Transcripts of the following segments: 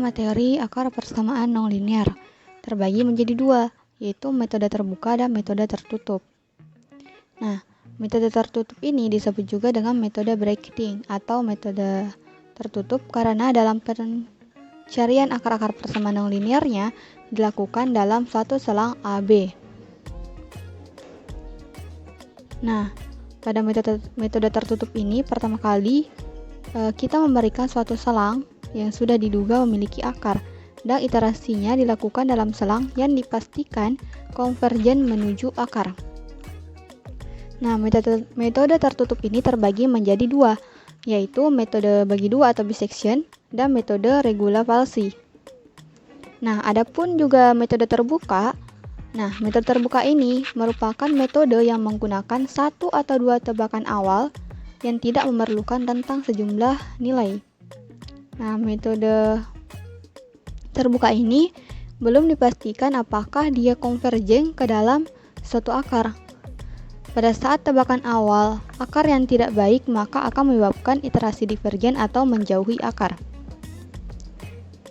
materi akar persamaan nonlinear terbagi menjadi dua, yaitu metode terbuka dan metode tertutup. Nah, metode tertutup ini disebut juga dengan metode bracketing atau metode tertutup karena dalam pencarian akar-akar persamaan nonlinearnya dilakukan dalam suatu selang AB. Nah, pada metode tertutup ini pertama kali kita memberikan suatu selang yang sudah diduga memiliki akar dan iterasinya dilakukan dalam selang yang dipastikan konvergen menuju akar. Nah, metode tertutup ini terbagi menjadi dua, yaitu metode bagi dua atau bisection dan metode regula falsi. Nah, adapun juga metode terbuka. Nah, metode terbuka ini merupakan metode yang menggunakan satu atau dua tebakan awal yang tidak memerlukan tentang sejumlah nilai. Nah, metode terbuka ini belum dipastikan apakah dia konvergen ke dalam suatu akar. Pada saat tebakan awal akar yang tidak baik, maka akan menyebabkan iterasi divergen atau menjauhi akar.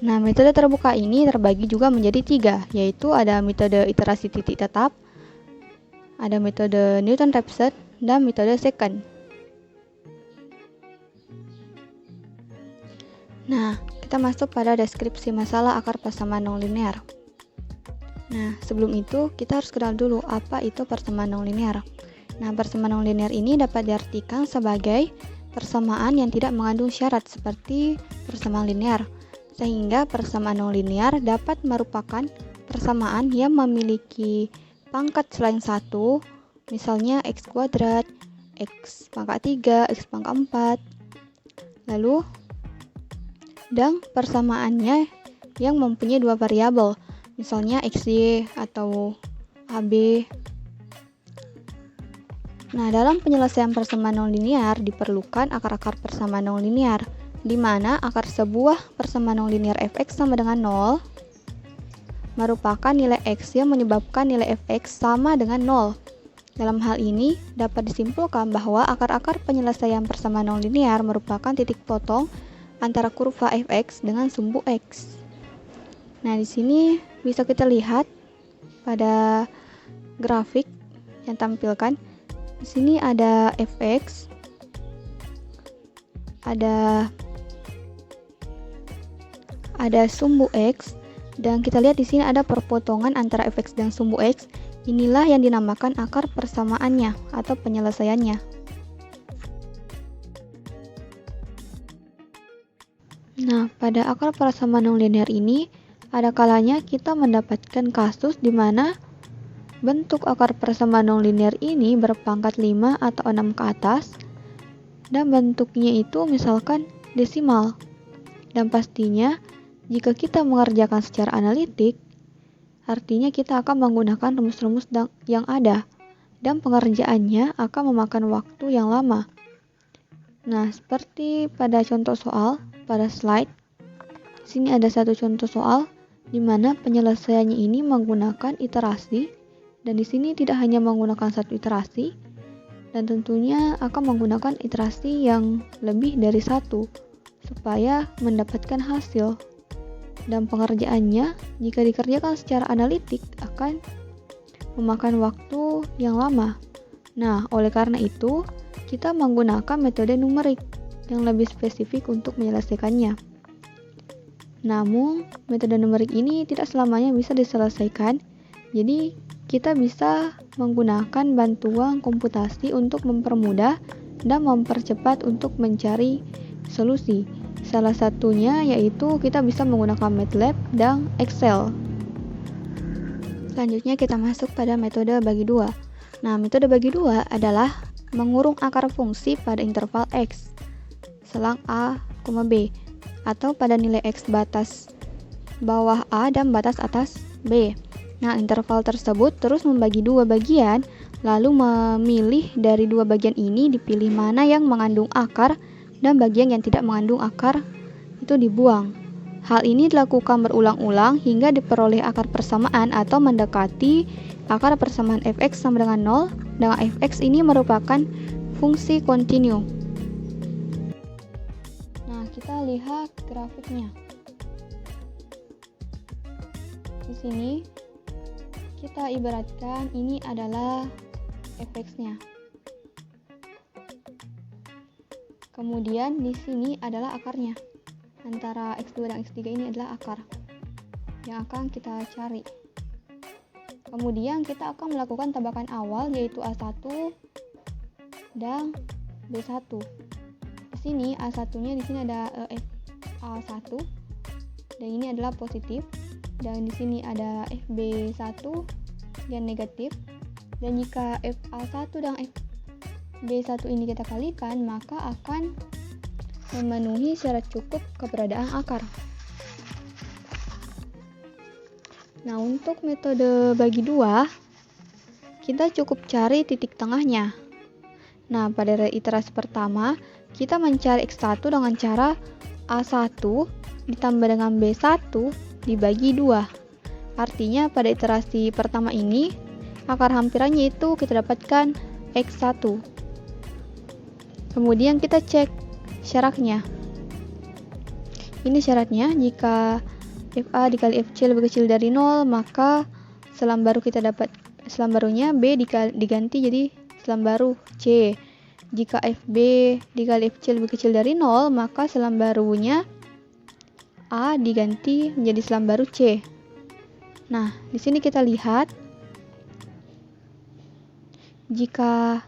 Nah, metode terbuka ini terbagi juga menjadi tiga, yaitu ada metode iterasi titik tetap, ada metode Newton-Raphson, dan metode second. Nah, kita masuk pada deskripsi masalah akar persamaan nonlinear. Nah, sebelum itu kita harus kenal dulu apa itu persamaan nonlinear. Nah, persamaan nonlinear ini dapat diartikan sebagai persamaan yang tidak mengandung syarat seperti persamaan linear, sehingga persamaan nonlinear dapat merupakan persamaan yang memiliki pangkat selain satu, misalnya x kuadrat, x pangkat 3, x pangkat 4. Lalu dan persamaannya yang mempunyai dua variabel, misalnya xy atau ab. Nah, dalam penyelesaian persamaan nonlinear diperlukan akar-akar persamaan nonlinear, di mana akar sebuah persamaan nonlinear fx sama dengan 0 merupakan nilai x yang menyebabkan nilai fx sama dengan 0. Dalam hal ini dapat disimpulkan bahwa akar-akar penyelesaian persamaan nonlinear merupakan titik potong antara kurva fx dengan sumbu x. Nah, di sini bisa kita lihat pada grafik yang tampilkan. Di sini ada fx, ada sumbu x, dan kita lihat di sini ada perpotongan antara fx dan sumbu x. Inilah yang dinamakan akar persamaannya atau penyelesaiannya. Nah, pada akar persamaan nonlinear ini, ada kalanya kita mendapatkan kasus di mana bentuk akar persamaan nonlinear ini berpangkat 5 atau 6 ke atas, dan bentuknya itu misalkan desimal. Dan pastinya, jika kita mengerjakan secara analitik, artinya kita akan menggunakan rumus-rumus yang ada, dan pengerjaannya akan memakan waktu yang lama. Nah, seperti pada contoh soal pada slide, di sini ada satu contoh soal di mana penyelesaiannya ini menggunakan iterasi, dan di sini tidak hanya menggunakan satu iterasi, dan tentunya akan menggunakan iterasi yang lebih dari satu supaya mendapatkan hasil. Dan pengerjaannya jika dikerjakan secara analitik akan memakan waktu yang lama. Nah, oleh karena itu kita menggunakan metode numerik yang lebih spesifik untuk menyelesaikannya. Namun, metode numerik ini tidak selamanya bisa diselesaikan, jadi kita bisa menggunakan bantuan komputasi untuk mempermudah dan mempercepat untuk mencari solusi. Salah satunya yaitu kita bisa menggunakan MATLAB dan Excel. Selanjutnya kita masuk pada metode bagi dua. Nah, metode bagi dua adalah mengurung akar fungsi pada interval x selang a, b, atau pada nilai x batas bawah a dan batas atas b. Nah, interval tersebut terus membagi dua bagian, lalu memilih dari dua bagian ini dipilih mana yang mengandung akar dan bagian yang tidak mengandung akar itu dibuang. Hal ini dilakukan berulang-ulang hingga diperoleh akar persamaan atau mendekati akar persamaan fx sama dengan 0, dengan fx ini merupakan fungsi kontinu. Nah, kita lihat grafiknya. Di sini kita ibaratkan ini adalah fx-nya. Kemudian di sini adalah akarnya. Antara x2 dan x3 ini adalah akar yang akan kita cari. Kemudian kita akan melakukan tambahan awal yaitu A1 dan B1. Di sini A1-nya di sini ada A1 dan ini adalah positif, dan di sini ada FB1 yang negatif. Dan jika FA1 dan FB1 ini kita kalikan, maka akan memenuhi syarat cukup keberadaan akar. Nah, untuk metode bagi dua, kita cukup cari titik tengahnya. Nah, pada iterasi pertama, kita mencari X1 dengan cara A1 ditambah dengan B1 dibagi 2. Artinya pada iterasi pertama ini, akar hampirannya itu kita dapatkan X1. Kemudian kita cek syaratnya. Ini syaratnya, jika FA dikali FC lebih kecil dari 0, maka selam baru kita dapat selam barunya B diganti jadi selam baru C. Jika FB dikali FC lebih kecil dari 0, maka selam barunya A diganti menjadi selam baru C. Nah, di sini kita lihat jika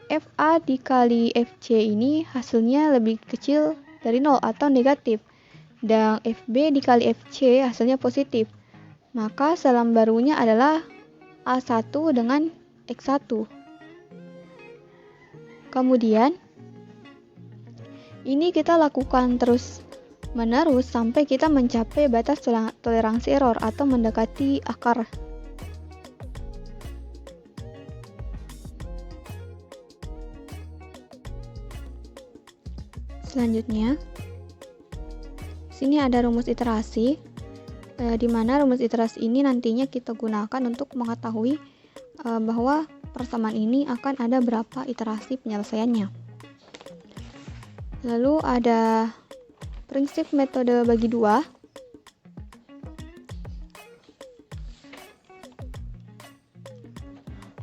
FA dikali FC ini hasilnya lebih kecil dari 0 atau negatif, dan FB dikali FC hasilnya positif, maka selam barunya adalah A1 dengan X1. Kemudian ini kita lakukan terus menerus sampai kita mencapai batas toleransi error atau mendekati akar. Selanjutnya, sini ada rumus iterasi, di mana rumus iterasi ini nantinya kita gunakan untuk mengetahui bahwa persamaan ini akan ada berapa iterasi penyelesaiannya. Lalu ada prinsip metode bagi dua.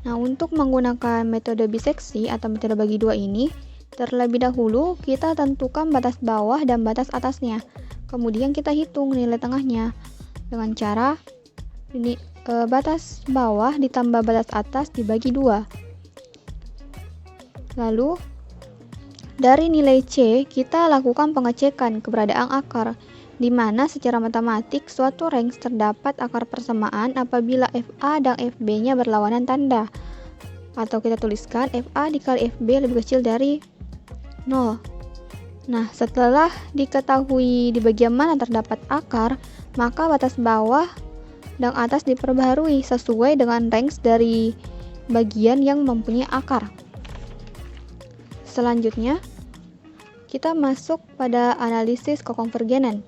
Nah, untuk menggunakan metode biseksi atau metode bagi dua ini, terlebih dahulu kita tentukan batas bawah dan batas atasnya. Kemudian kita hitung nilai tengahnya dengan cara ini batas bawah ditambah batas atas dibagi 2. Lalu dari nilai C kita lakukan pengecekan keberadaan akar, di mana secara matematik suatu range terdapat akar persamaan apabila FA dan FB-nya berlawanan tanda. Atau kita tuliskan FA dikali FB lebih kecil dari 0. Nah, setelah diketahui di bagian mana terdapat akar, maka batas bawah dan atas diperbaharui sesuai dengan range dari bagian yang mempunyai akar. Selanjutnya, kita masuk pada analisis kekonvergenan.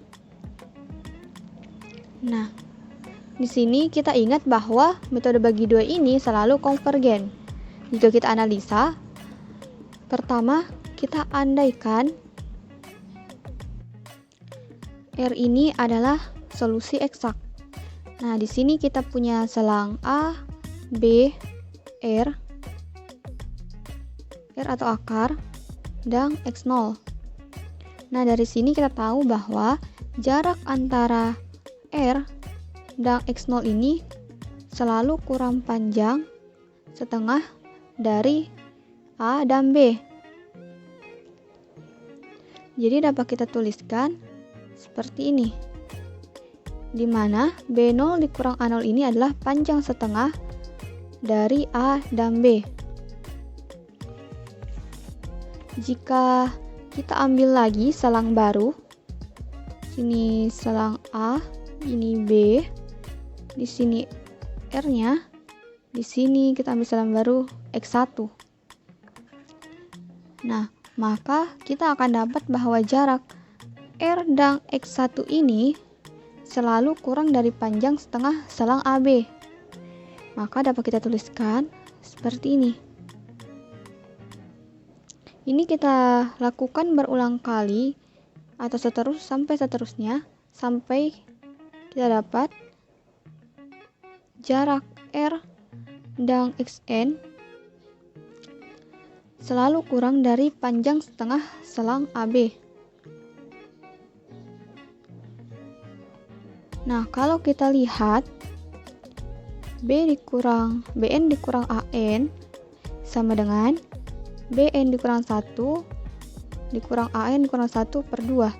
Nah, di sini kita ingat bahwa metode bagi dua ini selalu konvergen. Jika kita analisa, pertama kita andaikan R ini adalah solusi eksak. Nah, di sini kita punya selang A, B, R atau akar, dan X0. Nah, dari sini kita tahu bahwa jarak antara R dan X0 ini selalu kurang panjang setengah dari A dan B. Jadi dapat kita tuliskan seperti ini, di mana B0 dikurang A0 ini adalah panjang setengah dari A dan B. Jika kita ambil lagi selang baru, sini selang A, ini B, di sini R-nya, di sini kita ambil selang baru X1. Nah, maka kita akan dapat bahwa jarak R dan X1 ini selalu kurang dari panjang setengah selang AB. Maka dapat kita tuliskan seperti ini. Ini kita lakukan berulang kali atau sampai seterusnya sampai kita dapat jarak R dan XN selalu kurang dari panjang setengah selang AB. Nah, kalau kita lihat BN dikurang AN sama dengan BN dikurang 1 dikurang AN dikurang 1 per 2.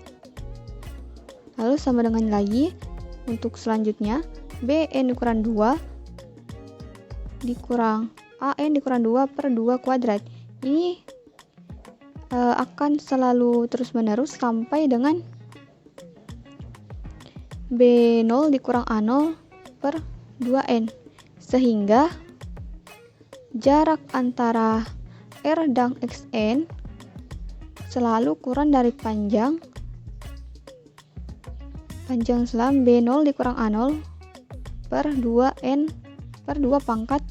Lalu sama dengan lagi untuk selanjutnya BN dikurang 2 dikurang AN dikurang 2 per 2 kuadrat. Ini akan selalu terus-menerus sampai dengan B0 dikurang A0 per 2N. Sehingga jarak antara R dan XN selalu kurang dari panjang selam B0 dikurang A0 per 2N per 2 pangkat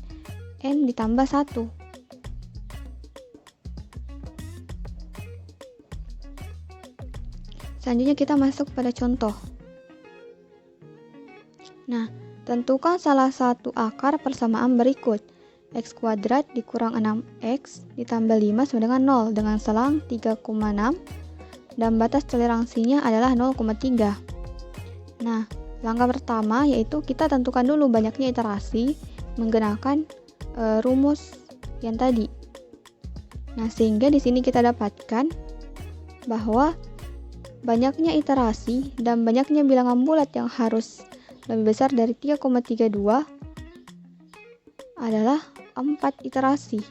N ditambah 1. Selanjutnya kita masuk pada contoh. Nah, tentukan salah satu akar persamaan berikut. X kuadrat dikurang 6X ditambah 5 sama dengan 0 dengan selang 3,6 dan batas toleransinya adalah 0,3. Nah, langkah pertama yaitu kita tentukan dulu banyaknya iterasi menggunakan rumus yang tadi. Nah, sehingga di sini kita dapatkan bahwa banyaknya iterasi dan banyaknya bilangan bulat yang harus lebih besar dari 3,32 adalah 4 iterasi.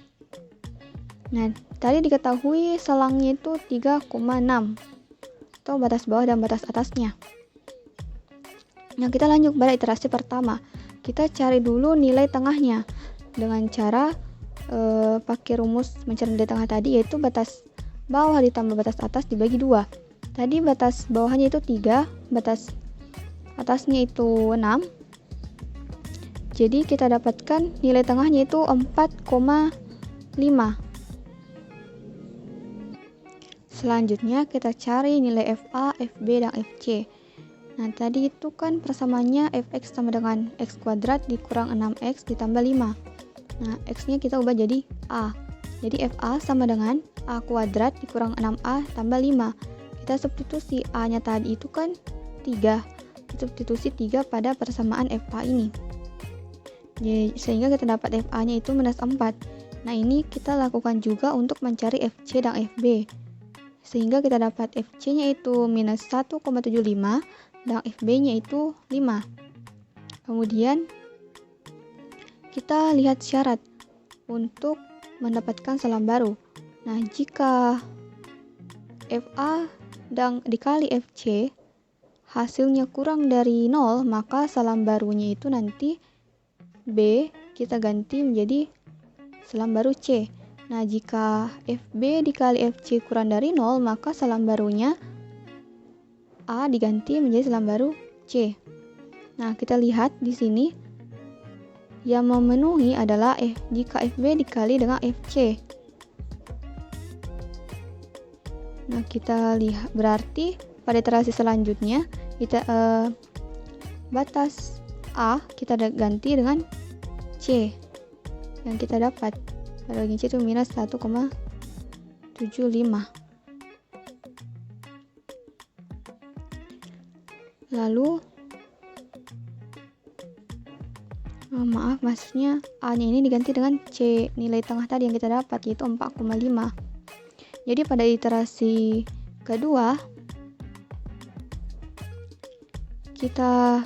Nah, tadi diketahui selangnya itu 3,6 atau batas bawah dan batas atasnya. Nah, kita lanjut pada iterasi pertama. Kita cari dulu nilai tengahnya dengan cara pakai rumus mencari nilai tengah tadi, yaitu batas bawah ditambah batas atas dibagi 2. Tadi batas bawahnya itu 3, batas atasnya itu 6. Jadi kita dapatkan nilai tengahnya itu 4,5. Selanjutnya kita cari nilai FA, FB, dan FC. Nah, tadi itu kan persamaannya Fx sama dengan X kuadrat dikurang 6X ditambah 5. Nah, X-nya kita ubah jadi A. Jadi FA sama dengan A kuadrat dikurang 6A tambah 5. Kita substitusi A-nya tadi itu kan 3. Substitusi 3 pada persamaan FA ini. Jadi, sehingga kita dapat FA-nya itu minus 4. Nah, ini kita lakukan juga untuk mencari FC dan FB. Sehingga kita dapat FC-nya itu minus 1,75 dan FB-nya itu 5. Kemudian kita lihat syarat untuk mendapatkan selang baru. Nah, jika FA dan dikali FC hasilnya kurang dari 0, maka selang barunya itu nanti B kita ganti menjadi selang baru C. Nah, jika FB dikali FC kurang dari 0, maka selang barunya A diganti menjadi selang baru C. Nah, kita lihat di sini yang memenuhi adalah jika FB dikali dengan FC. Nah, kita lihat berarti pada iterasi selanjutnya kita batas A kita ganti dengan C yang kita dapat pada bagian C itu minus 1,75. Lalu maksudnya A nya ini diganti dengan C nilai tengah tadi yang kita dapat yaitu 4,5. Jadi pada iterasi kedua kita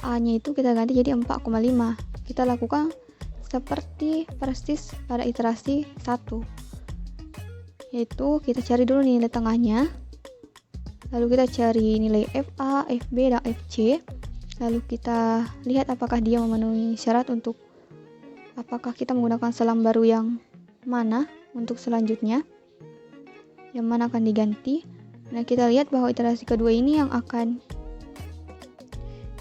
A-nya itu kita ganti jadi 4,5. Kita lakukan seperti persis pada iterasi 1. Yaitu kita cari dulu nilai tengahnya. Lalu kita cari nilai FA, FB, dan FC. Lalu kita lihat apakah dia memenuhi syarat untuk apakah kita menggunakan selang baru yang mana untuk selanjutnya. Yang mana akan diganti. Nah, kita lihat bahwa iterasi kedua ini yang akan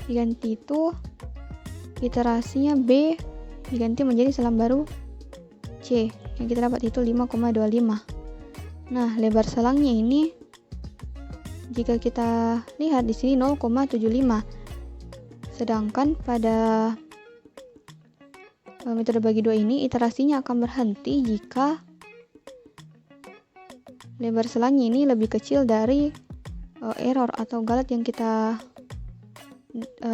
diganti itu iterasinya B diganti menjadi selang baru C yang kita dapat itu 5,25. Nah, lebar selangnya ini jika kita lihat di sini 0,75. Sedangkan pada metode bagi dua ini iterasinya akan berhenti jika lebar selangnya ini lebih kecil dari error atau galat yang kita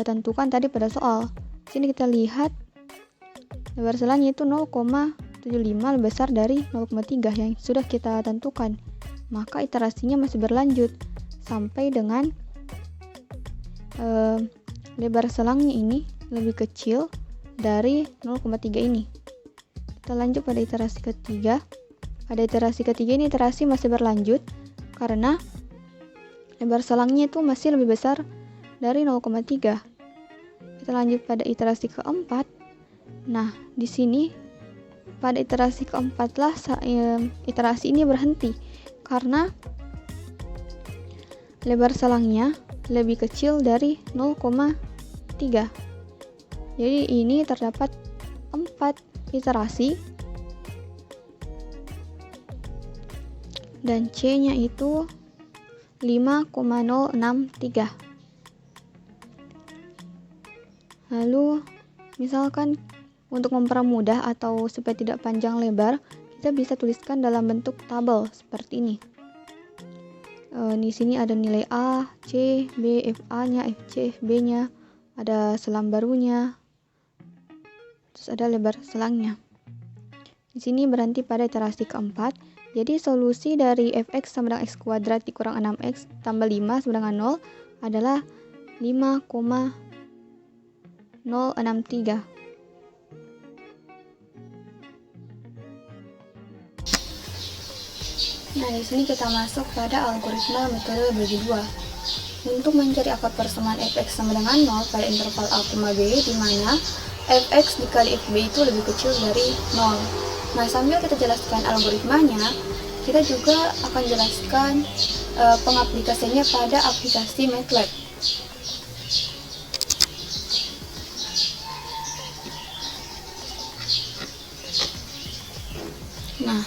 tentukan tadi pada soal. Sini kita lihat lebar selangnya itu 0,75 lebih besar dari 0,3 yang sudah kita tentukan. Maka iterasinya masih berlanjut sampai dengan lebar selangnya ini lebih kecil dari 0,3 ini. Kita lanjut pada iterasi ketiga. Pada iterasi ketiga ini iterasi masih berlanjut karena lebar selangnya itu masih lebih besar dari 0,3. Kita lanjut pada iterasi keempat. Nah, di sini pada iterasi keempat lah iterasi ini berhenti karena lebar selangnya lebih kecil dari 0,3. Jadi ini terdapat 4 iterasi dan C-nya itu 5,063. Lalu misalkan untuk mempermudah atau supaya tidak panjang lebar, kita bisa tuliskan dalam bentuk tabel seperti ini. Di sini ada nilai A, C, B, FA-nya, FC, FB-nya, ada selang barunya, terus ada lebar selangnya. Di sini berhenti pada iterasi keempat. Jadi solusi dari fx sama dengan x kuadrat dikurang 6x tambah 5 sama dengan 0 adalah 5,063. Nah, di sini kita masuk pada algoritma metode bagi dua. Untuk mencari akar persamaan fx sama dengan 0 pada interval a, b, di mana fx dikali fb itu lebih kecil dari 0. Nah, sambil kita jelaskan algoritmanya, kita juga akan jelaskan pengaplikasiannya pada aplikasi MATLAB. Nah,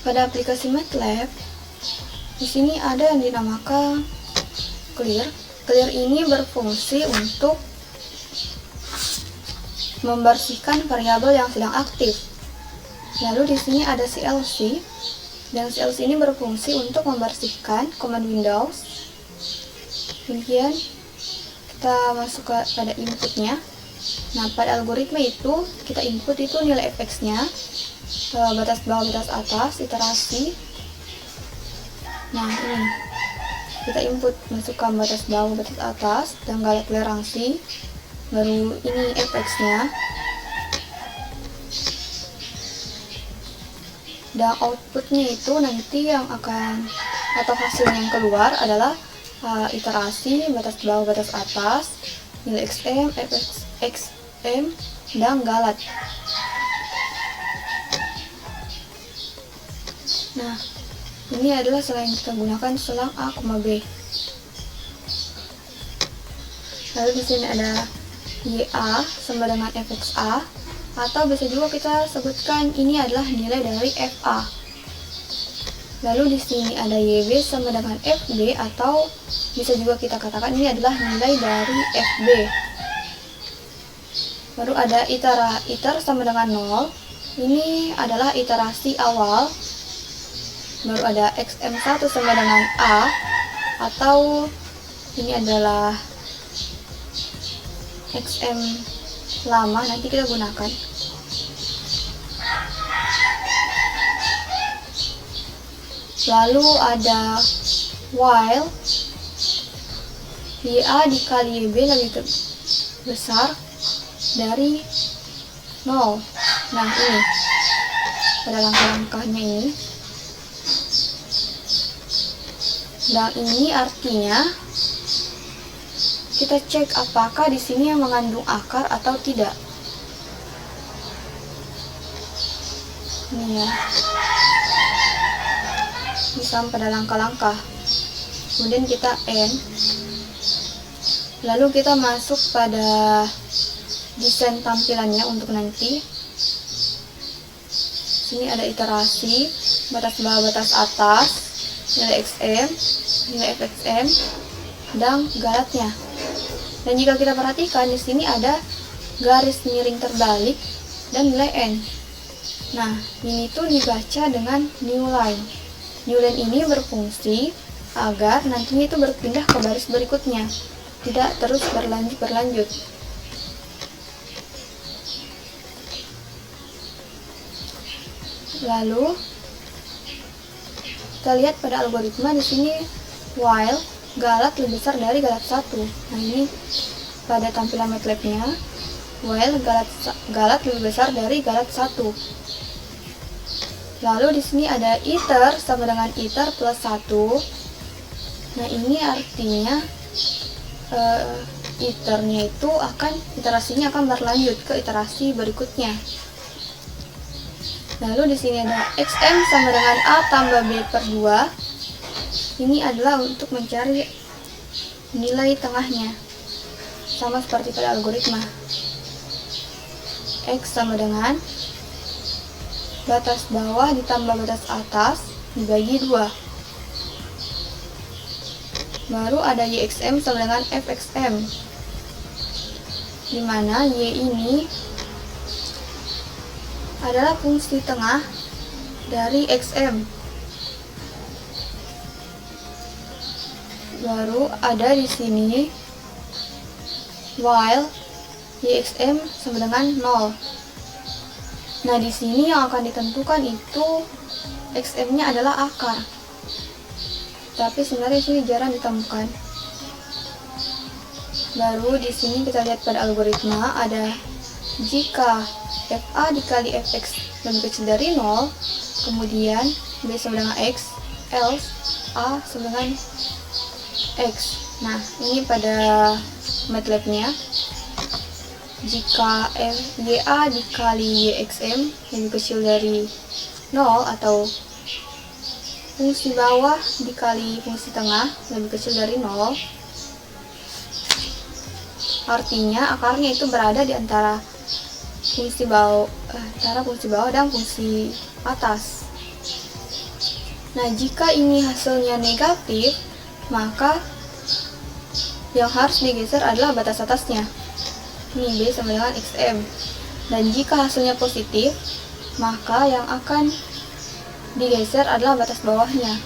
pada aplikasi MATLAB, di sini ada yang dinamakan clear. Clear ini berfungsi untuk membersihkan variabel yang sedang aktif. Lalu di sini ada CLC, dan CLC ini berfungsi untuk membersihkan command Windows. Kemudian kita masuk pada inputnya. Nah, pada algoritma itu kita input itu nilai fx-nya, batas bawah, batas atas, iterasi. Nah, ini kita input, masukkan batas bawah, batas atas, dan galat toleransi. Baru ini fx-nya. Dan outputnya itu nanti yang akan, atau hasil yang keluar adalah iterasi, batas bawah, batas atas, nilai xm, fx, xm, dan galat. Nah, ini adalah selang yang kita gunakan, selang A, B. Lalu di sini ada YA sama dengan fxa, atau bisa juga kita sebutkan ini adalah nilai dari FA. Lalu di sini ada YB sama dengan FB, atau bisa juga kita katakan ini adalah nilai dari FB. Baru ada iter sama dengan 0. Ini adalah iterasi awal. Baru ada XM1 sama dengan A, atau ini adalah XM lama, nanti kita gunakan. Lalu ada while YA dikali YB lebih besar dari 0. Nah, ini pada langkah-langkahnya ini. Dan ini artinya kita cek apakah di sini yang mengandung akar atau tidak. Ini ya. Misal pada langkah-langkah. Kemudian kita end. Lalu kita masuk pada desain tampilannya untuk nanti. Sini ada iterasi, batas bawah, batas atas, nilai XM, nilai FXM, dan galatnya. Dan jika kita perhatikan di sini ada garis miring terbalik dan nilai N. Nah, ini tuh dibaca dengan new line. New line ini berfungsi agar nantinya itu berpindah ke baris berikutnya, tidak terus berlanjut. Lalu kita lihat pada algoritma di sini while galat lebih besar dari galat 1. Nah, ini pada tampilan MATLAB-nya while galat lebih besar dari galat 1. Lalu di sini ada iter sama dengan iter plus 1. Nah, ini artinya iternya itu iterasinya akan berlanjut ke iterasi berikutnya. Lalu di sini ada XM sama dengan A tambah B per 2. Ini adalah untuk mencari nilai tengahnya. Sama seperti pada algoritma. X sama dengan batas bawah ditambah batas atas dibagi 2. Baru ada YXM sama dengan FXM. Dimana Y ini adalah fungsi tengah dari XM. Baru ada di sini while YXM sama dengan 0. Nah, di sini yang akan ditentukan itu XM-nya adalah akar. Tapi sebenarnya di sini jarang ditemukan. Baru di sini kita lihat pada algoritma ada jika FA dikali Fx lebih kecil dari 0, kemudian B sama dengan X, else A sama dengan X. Nah, ini pada MATLAB-nya. Jika YA dikali YXM lebih kecil dari 0 atau fungsi bawah dikali fungsi tengah lebih kecil dari 0, artinya akarnya itu berada di antara fungsi bawah dan fungsi atas. Nah, jika ini hasilnya negatif, maka yang harus digeser adalah batas atasnya. Ini B sama dengan XM. Dan jika hasilnya positif, maka yang akan digeser adalah batas bawahnya.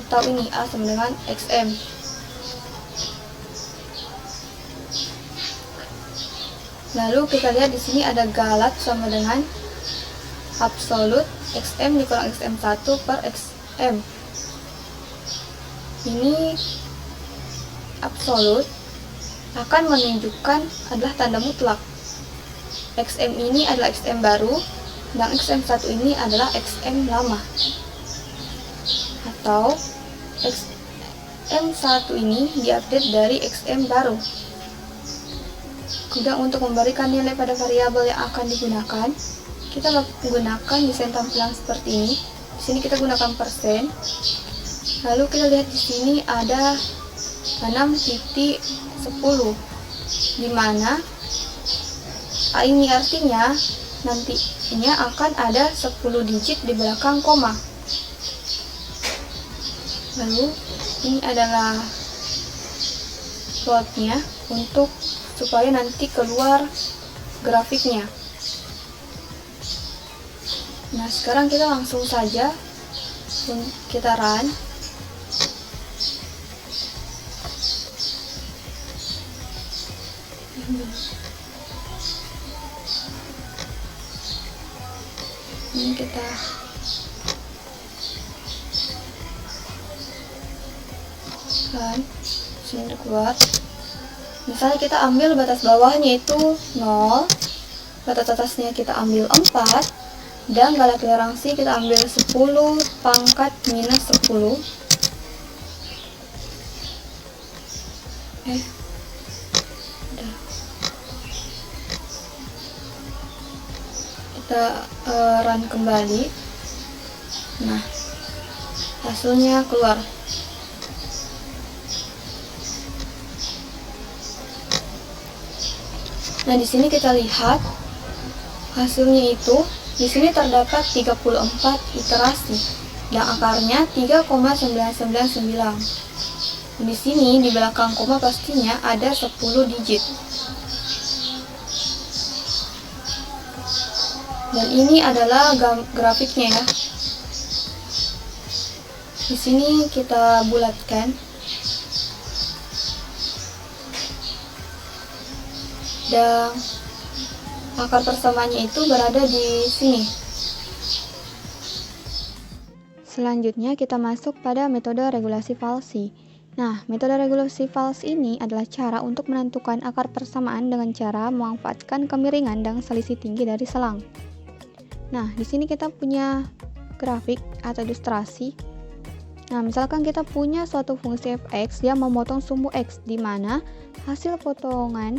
Atau ini A sama dengan XM. Lalu kita lihat di sini ada galat sama dengan absolut XM dikurang XM1 per XM. Ini absolut akan menunjukkan adalah tanda mutlak. XM ini adalah XM baru dan XM1 ini adalah XM lama. Atau XM1 ini diupdate dari XM baru. Kemudian untuk memberikan nilai pada variabel yang akan digunakan, kita menggunakan desain tampilan seperti ini. Di sini kita gunakan persen. Lalu kita lihat di sini ada 6.10, di mana ini artinya nantinya akan ada 10 digit di belakang koma. Lalu ini adalah plotnya untuk supaya nanti keluar grafiknya. Nah, sekarang kita langsung saja kita run. Ini kita kan sini keluar. Misalnya kita ambil batas bawahnya itu 0, batas atasnya kita ambil 4, dan galat toleransi kita ambil 10 pangkat minus 10. Kita run kembali. Nah, hasilnya keluar. Nah, di sini kita lihat hasilnya itu Di sini terdapat 34 iterasi dan akarnya 3,999. Di sini di belakang koma pastinya ada 10 digit. Dan ini adalah grafiknya ya. Di sini kita bulatkan. Dan akar persamaannya itu berada di sini. Selanjutnya kita masuk pada metode regulasi falsi. Nah, metode regulasi falsi ini adalah cara untuk menentukan akar persamaan dengan cara memanfaatkan kemiringan dan selisih tinggi dari selang. Nah, di sini kita punya grafik atau ilustrasi. Nah, misalkan kita punya suatu fungsi fx yang memotong sumbu x, di mana hasil potongan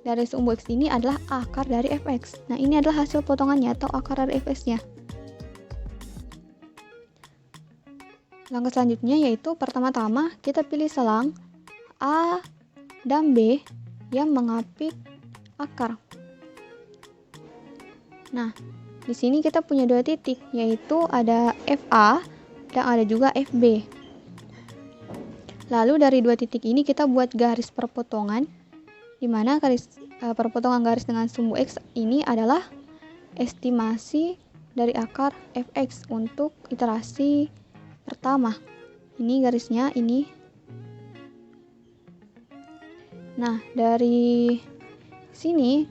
dari sumbu x ini adalah akar dari fx. Nah, ini adalah hasil potongannya atau akar dari fx-nya. Langkah selanjutnya yaitu pertama-tama kita pilih selang A dan B yang mengapit akar. Nah, di sini kita punya dua titik, yaitu ada FA dan ada juga FB. Lalu dari dua titik ini kita buat garis perpotongan, di mana garis perpotongan garis dengan sumbu X ini adalah estimasi dari akar fx untuk iterasi pertama. Ini garisnya ini. Nah, dari sini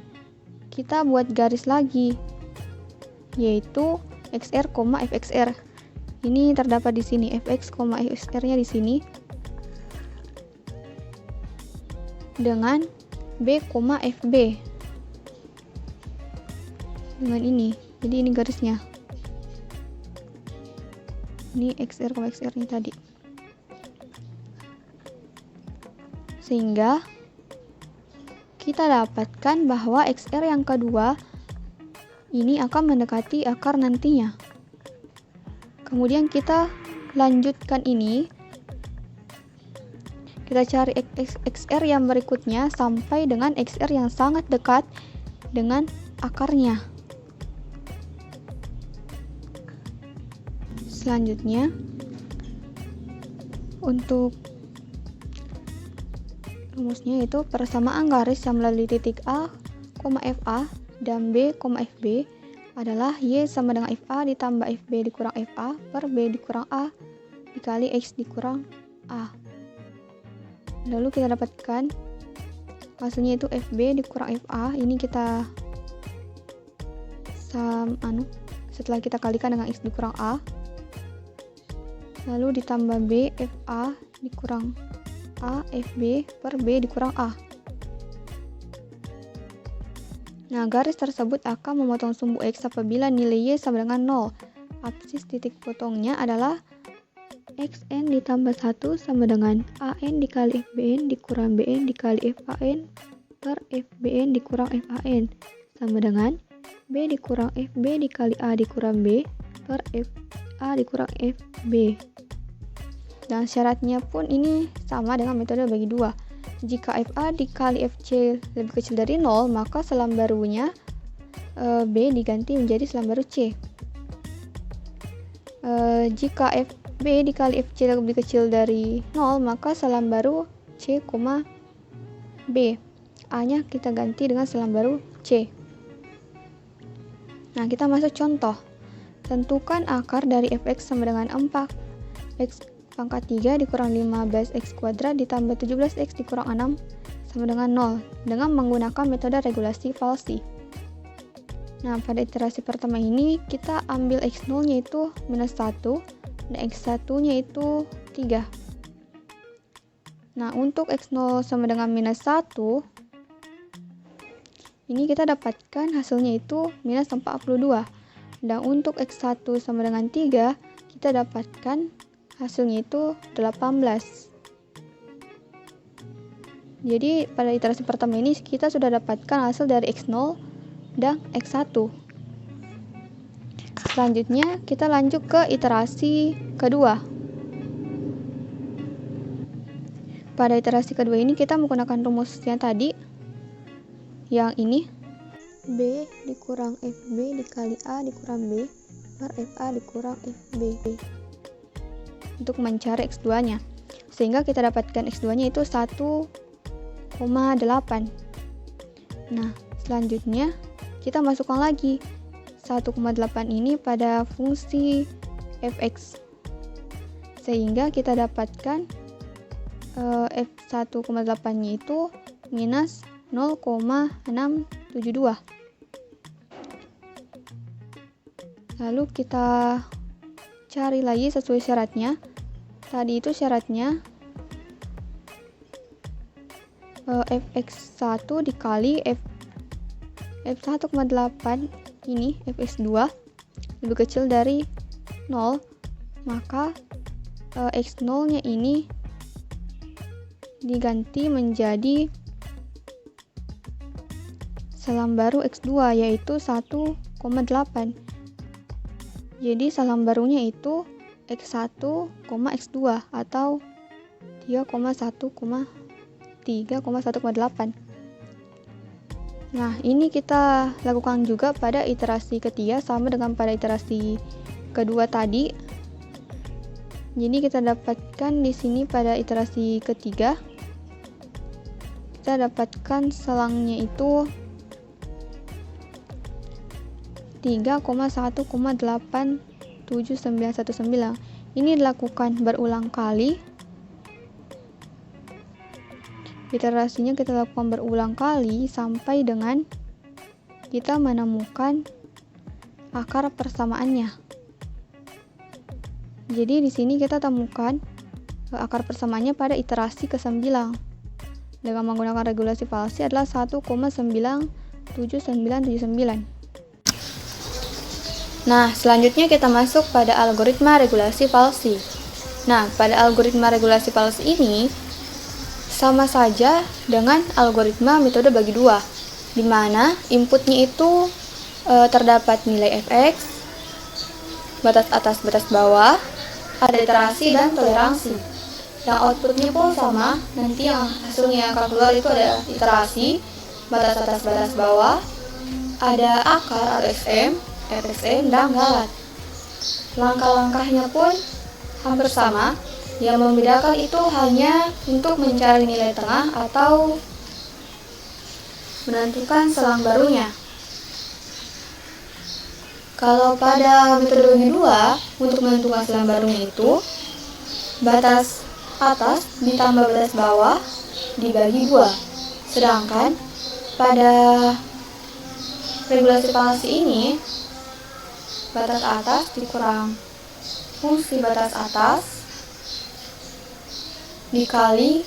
kita buat garis lagi, yaitu xr, fxr. Ini terdapat di sini fx, fxr-nya di sini. Dengan B, FB. Dengan ini. Jadi ini garisnya. Ini XR, XR ini tadi. Sehingga kita dapatkan bahwa XR yang kedua ini akan mendekati akar nantinya. Kemudian kita lanjutkan ini. Kita cari XR yang berikutnya sampai dengan XR yang sangat dekat dengan akarnya. Selanjutnya, untuk rumusnya itu persamaan garis yang melalui titik A, FA dan B, FB adalah Y sama dengan FA ditambah FB dikurang FA per B dikurang A dikali X dikurang A. Lalu kita dapatkan hasilnya itu FB dikurang FA. Ini kita setelah kita kalikan dengan X dikurang A, lalu ditambah B FA dikurang A FB per B dikurang A. Nah, garis tersebut akan memotong sumbu X apabila nilai Y sama dengan 0. Absis titik potongnya adalah XN ditambah 1 sama dengan AN dikali FBN dikurang BN dikali FAN per FBN dikurang FAN sama dengan B dikurang FB dikali A dikurang B per FA dikurang FB. Dan syaratnya pun ini sama dengan metode bagi dua. Jika FA dikali FC lebih kecil dari 0, maka selang barunya B diganti menjadi selang baru C. Jika FB dikali FC lebih kecil dari 0, maka selang baru C, B. A-nya kita ganti dengan selang baru C. Nah, kita masuk contoh. Tentukan akar dari fx sama dengan 4x pangkat 3 dikurang 15x kuadrat ditambah 17x dikurang 6 sama dengan 0 dengan menggunakan metode regulasi falsi. Nah, pada iterasi pertama ini kita ambil x0 nya itu minus 1 dan x1 nya itu 3. Nah, untuk x0 sama dengan minus 1 ini kita dapatkan hasilnya itu minus 42. Dan untuk x1 sama dengan 3 kita dapatkan hasilnya itu 18. Jadi pada iterasi pertama ini kita sudah dapatkan hasil dari x0 dan x1. Selanjutnya kita lanjut ke iterasi kedua. Pada iterasi kedua ini kita menggunakan rumusnya tadi yang ini. B dikurang FB dikali A dikurang B per FA dikurang FB untuk mencari X2 nya, sehingga kita dapatkan X2 nya itu 1,8. Nah, selanjutnya kita masukkan lagi 1,8 ini pada fungsi fx, sehingga kita dapatkan f1,8 nya itu minus 0,672. Lalu kita cari lagi sesuai syaratnya. Tadi itu syaratnya fx1 dikali f1,8 ini fx2 lebih kecil dari 0, maka x0 nya ini diganti menjadi salam baru x2 yaitu 1,8. Jadi salam barunya itu x1, x2 atau 3,1,8. Nah, ini kita lakukan juga pada iterasi ketiga sama dengan pada iterasi kedua tadi. Jadi kita dapatkan di sini pada iterasi ketiga kita dapatkan selangnya itu 3,1,87919. Ini dilakukan berulang kali. Iterasinya kita lakukan berulang kali sampai dengan kita menemukan akar persamaannya. Jadi di sini kita temukan akar persamaannya pada iterasi ke-9 dengan menggunakan regulasi falsi adalah 1,97979. Nah, selanjutnya kita masuk pada algoritma regulasi falsi. Nah, pada algoritma regulasi falsi ini sama saja dengan algoritma metode bagi dua, di mana inputnya itu terdapat nilai fx, batas atas, batas bawah, ada iterasi dan toleransi. Yang outputnya pun sama, nanti yang hasilnya yang akan keluar itu ada iterasi, batas atas, batas bawah, ada akar atau SM, FSM, dan galat. Langkah-langkahnya pun hampir sama. Yang membedakan itu hanya untuk mencari nilai tengah atau menentukan selang barunya. Kalau pada metode bagi dua, untuk menentukan selang barunya itu batas atas ditambah batas bawah dibagi 2. Sedangkan pada regulasi falsi ini batas atas dikurang fungsi batas atas dikali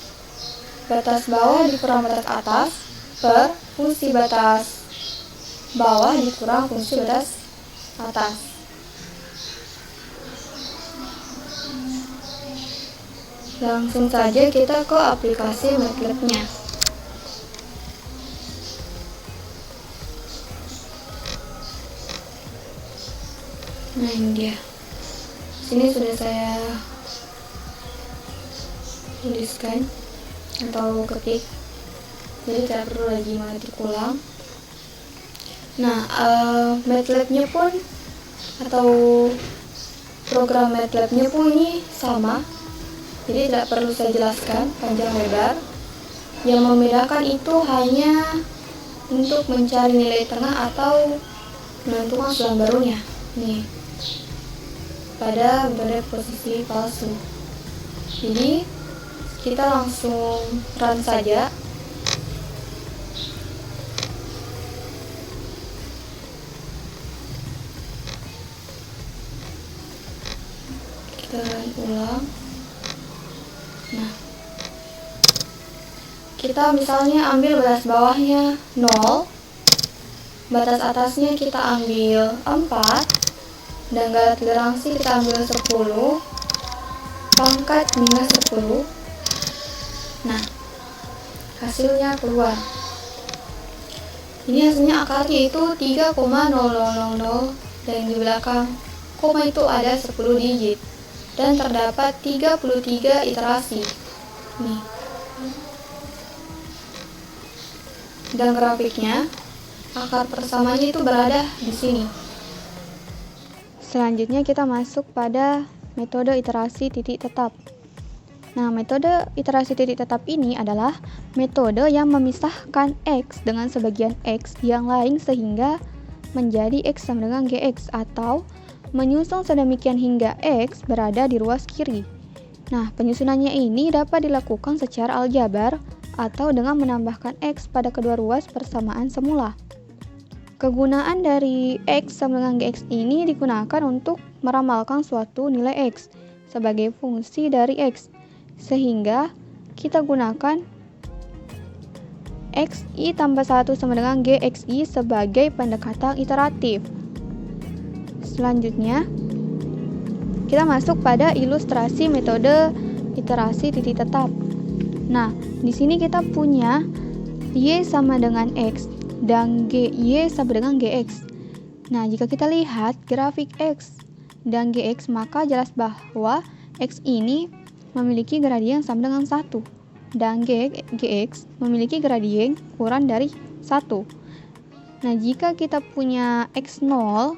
batas bawah dikurang batas atas per fungsi batas bawah dikurang fungsi batas atas. Langsung saja kita ke aplikasi MATLAB-nya. Nah, ini dia. Sini sudah saya tuliskan atau ketik, jadi tidak perlu lagi mengetik ulang. Nah, MATLAB-nya pun atau program MATLAB-nya pun ini sama, jadi tidak perlu saya jelaskan panjang lebar. Yang membedakan itu hanya untuk mencari nilai tengah atau menentukan selang barunya. Nih, pada metode posisi palsu. Jadi kita langsung run saja. Kita run ulang. Nah, kita misalnya ambil batas bawahnya 0, batas atasnya kita ambil 4, dan garis toleransi kita ambil 10, pangkat minus 10. Nah, hasilnya keluar. Ini hasilnya akarnya itu 3,0000 dan di belakang koma itu ada 10 digit dan terdapat 33 iterasi. Nih. Dan grafiknya akar persamanya itu berada di sini. Selanjutnya kita masuk pada metode iterasi titik tetap. Nah, metode iterasi titik tetap ini adalah metode yang memisahkan X dengan sebagian X yang lain sehingga menjadi X sama dengan GX, atau menyusun sedemikian hingga X berada di ruas kiri. Nah, penyusunannya ini dapat dilakukan secara aljabar atau dengan menambahkan X pada kedua ruas persamaan semula. Kegunaan dari X sama dengan GX ini digunakan untuk meramalkan suatu nilai X sebagai fungsi dari X, sehingga kita gunakan XI tambah 1 sama dengan GXI sebagai pendekatan iteratif. Selanjutnya, kita masuk pada ilustrasi metode iterasi titik tetap. Nah, di sini kita punya Y sama dengan X dan GY sama dengan GX. Nah, jika kita lihat grafik X dan GX, maka jelas bahwa X ini memiliki gradien sama dengan 1 dan GX memiliki gradien kurang dari 1. Nah, jika kita punya X0,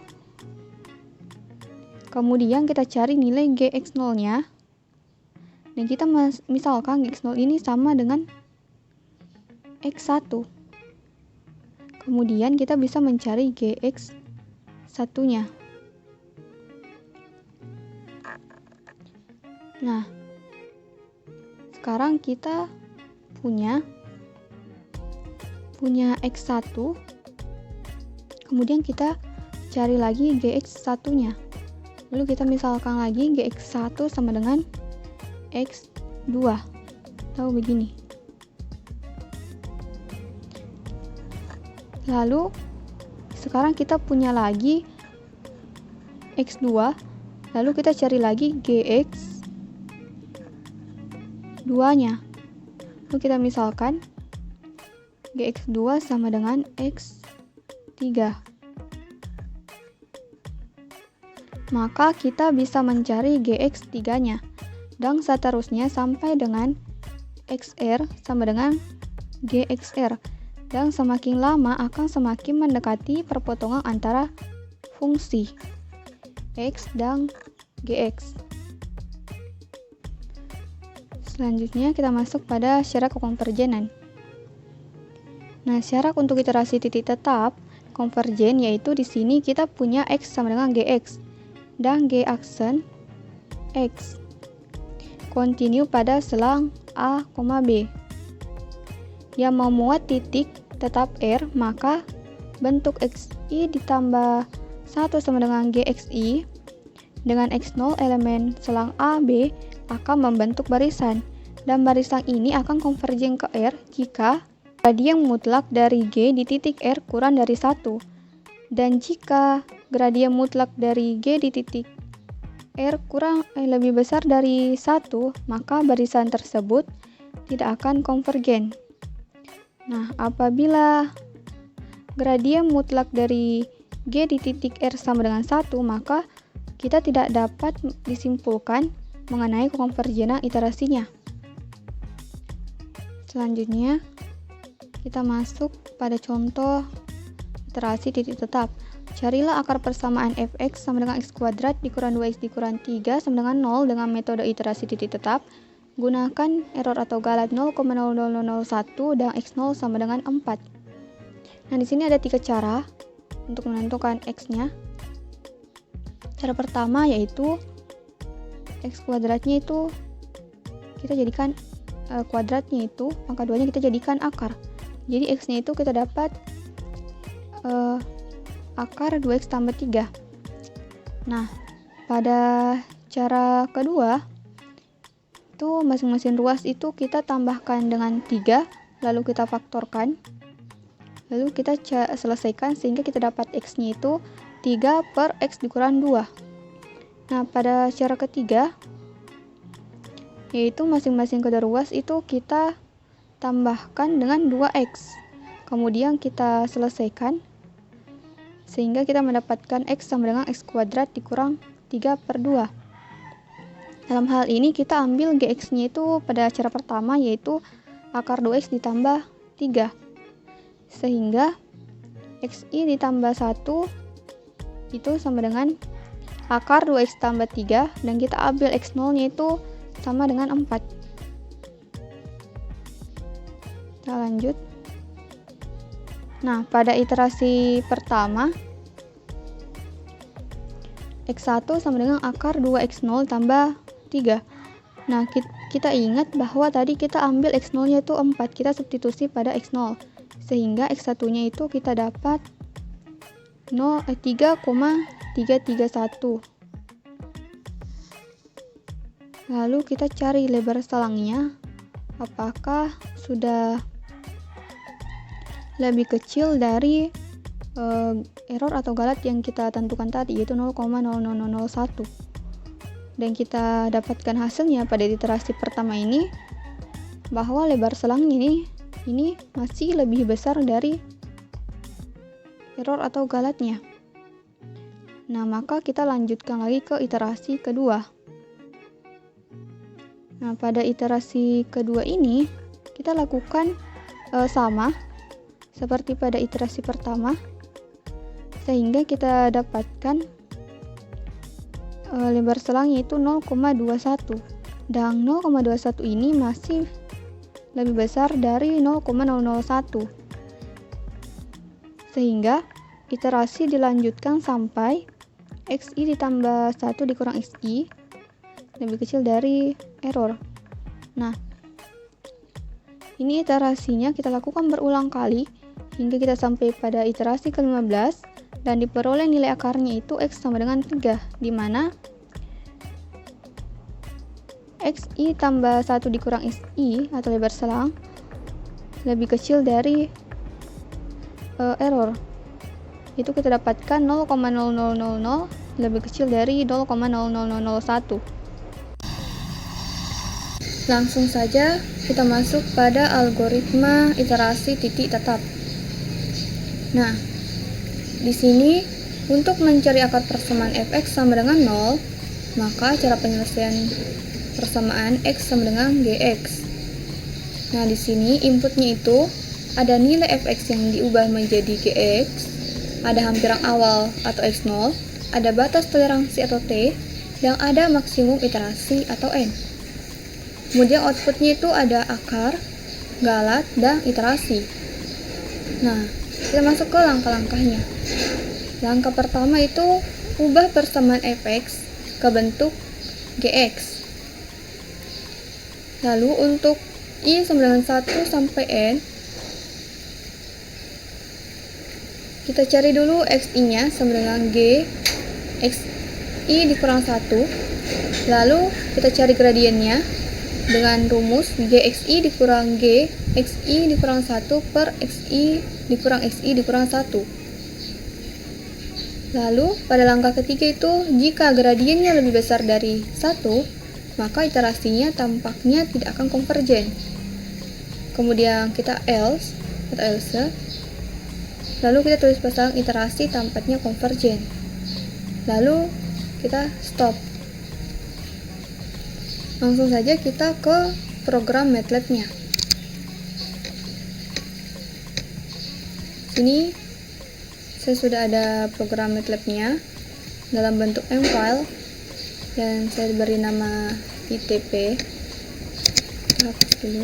kemudian kita cari nilai GX0-nya, dan kita misalkan GX0 ini sama dengan X1. Kemudian kita bisa mencari GX1-nya. Nah, sekarang kita punya X1, kemudian kita cari lagi GX1-nya. Lalu kita misalkan lagi GX1 sama dengan X2. Tahu begini. Lalu sekarang kita punya lagi X2, lalu kita cari lagi GX2-nya. Lalu kita misalkan GX2 sama dengan X3. Maka kita bisa mencari GX3-nya. Dan seterusnya sampai dengan XR sama dengan GXR. Dan semakin lama akan semakin mendekati perpotongan antara fungsi X dan GX. Selanjutnya kita masuk pada syarat kekonvergenan. Nah, syarat untuk iterasi titik tetap konvergen yaitu di sini kita punya X sama dengan GX dan G aksen X kontinu pada selang A, B yang memuat titik tetap R, maka bentuk XI ditambah 1 sama dengan GXI dengan X0 elemen selang A, B akan membentuk barisan, dan barisan ini akan konvergen ke R jika gradien mutlak dari G di titik R kurang dari 1, dan jika gradien mutlak dari G di titik R lebih besar dari 1, maka barisan tersebut tidak akan konvergen. Nah, apabila gradien mutlak dari G di titik R sama dengan 1, maka kita tidak dapat disimpulkan mengenai kekonvergenan iterasinya. Selanjutnya, kita masuk pada contoh iterasi titik tetap. Carilah akar persamaan fx sama dengan x kuadrat dikurang 2x dikurang 3 sama dengan 0 dengan metode iterasi titik tetap. Gunakan error atau galat 0,00001 dan x0 sama dengan 4. Nah, di sini ada 3 cara untuk menentukan x-nya. Cara pertama yaitu x kuadratnya itu kita jadikan kuadratnya itu pangkat 2-nya kita jadikan akar. Jadi x-nya itu kita dapat akar 2x tambah 3. Nah, pada cara kedua itu masing-masing ruas itu kita tambahkan dengan 3, lalu kita faktorkan, lalu kita selesaikan sehingga kita dapat x-nya itu 3 per x dikurang 2. Nah, pada cara ketiga yaitu masing-masing kedua ruas itu kita tambahkan dengan 2x, kemudian kita selesaikan sehingga kita mendapatkan x sama dengan x kuadrat dikurang 3 per 2. Dalam hal ini kita ambil gx-nya itu pada cara pertama yaitu akar 2x ditambah 3. Sehingga XI ditambah 1 itu sama dengan akar 2X tambah 3, dan kita ambil X0 nya itu sama dengan 4. Kita lanjut. Nah, pada iterasi pertama X1 sama dengan akar 2X0 tambah 3. Nah, kita ingat bahwa tadi kita ambil X0 nya itu 4, kita substitusi pada X0, sehingga X1 nya itu kita dapat 3,331. Lalu kita cari lebar selangnya, apakah sudah lebih kecil dari error atau galat yang kita tentukan tadi, yaitu 0,00001. Dan kita dapatkan hasilnya pada iterasi pertama ini, bahwa lebar selang ini masih lebih besar dari error atau galatnya. Nah, maka kita lanjutkan lagi ke iterasi kedua. Nah, pada iterasi kedua ini kita lakukan sama seperti pada iterasi pertama, sehingga kita dapatkan lebar selangnya itu 0,21, dan 0,21 ini masih lebih besar dari 0,001, sehingga iterasi dilanjutkan sampai XI ditambah 1 dikurang XI lebih kecil dari error. Nah, ini iterasinya kita lakukan berulang kali hingga kita sampai pada iterasi ke-15, dan diperoleh nilai akarnya itu X sama dengan 3, di mana XI tambah 1 dikurang XI atau lebar selang lebih kecil dari error. Itu kita dapatkan 0,0000 lebih kecil dari 0,00001. Langsung saja kita masuk pada algoritma iterasi titik tetap. Nah, di sini untuk mencari akar persamaan fx sama dengan 0, maka cara penyelesaian persamaan x sama dengan gx. Nah, di sini inputnya itu ada nilai fx yang diubah menjadi gx, ada hampiran awal atau x0, ada batas toleransi atau t, dan ada maksimum iterasi atau n. Kemudian outputnya itu ada akar, galat, dan iterasi. Nah, kita masuk ke langkah-langkahnya. Langkah pertama itu ubah persamaan fx ke bentuk gx. Lalu untuk i sama dengan 1 sampai n, kita cari dulu xi nya sama dengan g xi dikurang 1. Lalu kita cari gradiennya dengan rumus gxi dikurang g xi dikurang 1 per xi dikurang xi dikurang 1. Lalu pada langkah ketiga itu, jika gradiennya lebih besar dari 1, maka iterasinya tampaknya tidak akan konvergen. Kemudian kita else atau else, lalu kita tulis pasang iterasi tampaknya konvergen. Lalu kita stop. Langsung saja kita ke program MATLAB-nya. Sini saya sudah ada program MATLAB-nya dalam bentuk M-file, dan saya beri nama ITP. Kita hapus dulu.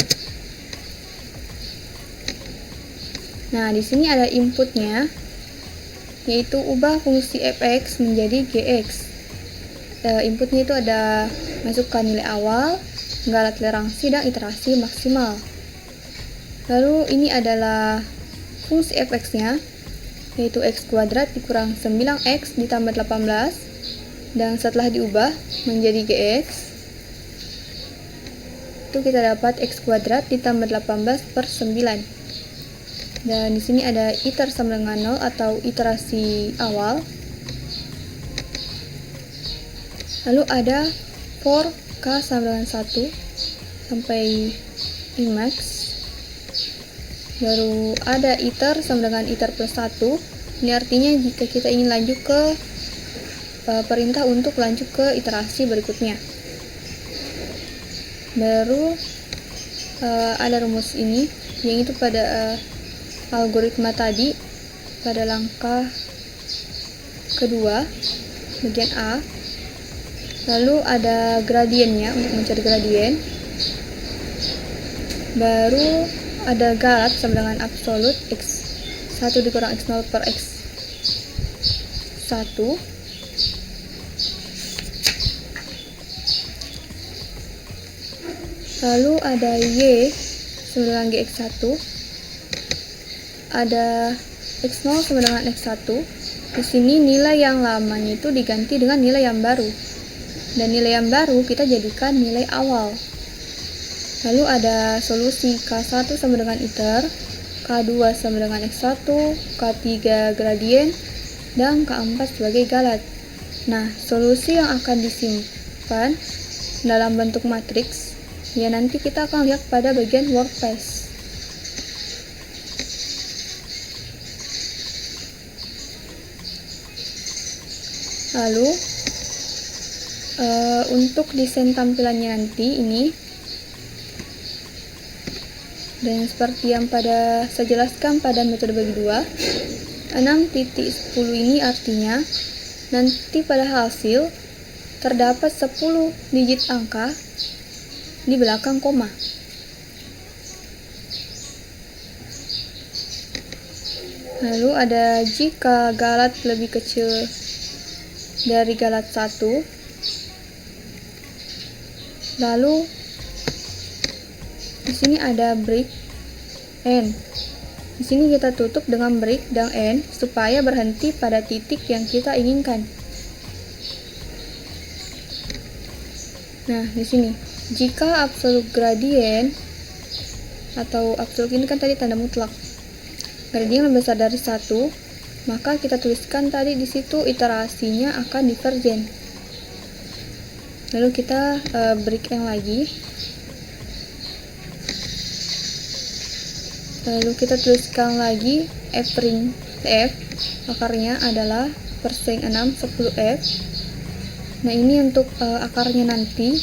Nah, di sini ada inputnya, yaitu ubah fungsi fx menjadi gx. Inputnya itu ada masukkan nilai awal, galat toleransi, dan iterasi maksimal. Lalu ini adalah fungsi fx-nya, yaitu x kuadrat dikurang 9x ditambah 18, dan setelah diubah menjadi gx, itu kita dapat x kuadrat ditambah 18 per 9. Dan di sini ada iter sama dengan 0 atau iterasi awal. Lalu ada for k sama dengan 1 sampai Imax. Baru ada iter sama dengan iter plus 1. Ini artinya jika kita ingin lanjut ke perintah untuk lanjut ke iterasi berikutnya. Baru ada rumus ini, yang itu pada algoritma tadi, pada langkah kedua, bagian A. Lalu ada gradiennya untuk mencari gradien. Baru ada galat sama dengan absolut X1 dikurang X0 per X1. Lalu ada Y sama dengan GX1. Ada X0 sama dengan X1. Di sini nilai yang lamanya itu diganti dengan nilai yang baru. Dan nilai yang baru kita jadikan nilai awal. Lalu ada solusi K1 sama dengan iter, K2 sama dengan X1, K3 gradien, dan K4 sebagai galat. Nah, solusi yang akan disimpan dalam bentuk matriks, ya nanti kita akan lihat pada bagian workspace. Lalu untuk desain tampilannya nanti ini, dan seperti yang saya jelaskan pada metode bagi dua, 6.10 ini artinya nanti pada hasil terdapat 10 digit angka di belakang koma. Lalu ada jika galat lebih kecil dari galat 1, lalu di sini ada break N. Di sini kita tutup dengan break dan N supaya berhenti pada titik yang kita inginkan. Nah, di sini jika absolut gradien atau absolut ini kan tadi tanda mutlak, gradien lebih besar dari 1, maka kita tuliskan tadi di situ iterasinya akan divergen. Lalu kita break N lagi. Lalu kita tuliskan lagi F ring TF, akarnya adalah persing 6 10F. Nah, ini untuk akarnya nanti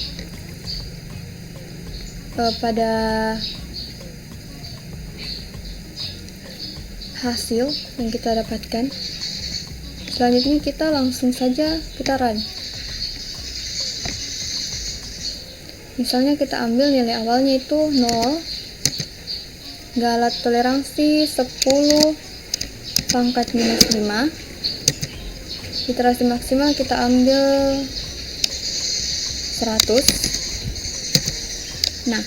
pada hasil yang kita dapatkan. Selanjutnya kita langsung saja kita run. Misalnya kita ambil nilai awalnya itu 0, galat toleransi 10 pangkat minus 5, iterasi maksimal kita ambil 100. Nah,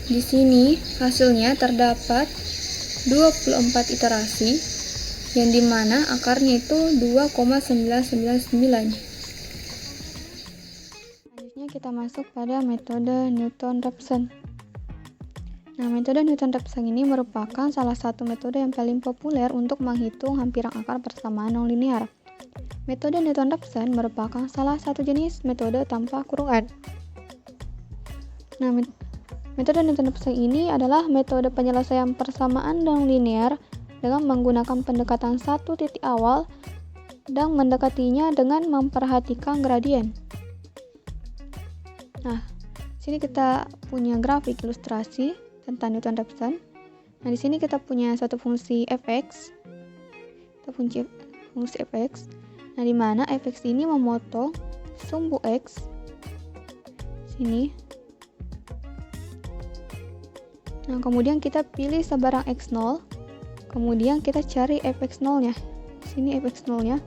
di sini hasilnya terdapat 24 iterasi yang dimana akarnya itu 2,999. Selanjutnya kita masuk pada metode Newton-Raphson. Nah, metode Newton-Raphson ini merupakan salah satu metode yang paling populer untuk menghitung hampiran akar persamaan non-linear. Metode Newton-Raphson merupakan salah satu jenis metode tanpa kurungan. Nah, metode Newton-Raphson ini adalah metode penyelesaian persamaan non-linear dengan menggunakan pendekatan satu titik awal dan mendekatinya dengan memperhatikan gradien. Nah, sini kita punya grafik ilustrasi tentang Newton-Raphson. Nah, di sini kita punya satu fungsi fx. Kita punya fungsi fx. Nah, di mana fx ini memotong sumbu x sini. Nah, kemudian kita pilih sebarang x0. Kemudian kita cari fx0-nya. Sini fx0-nya.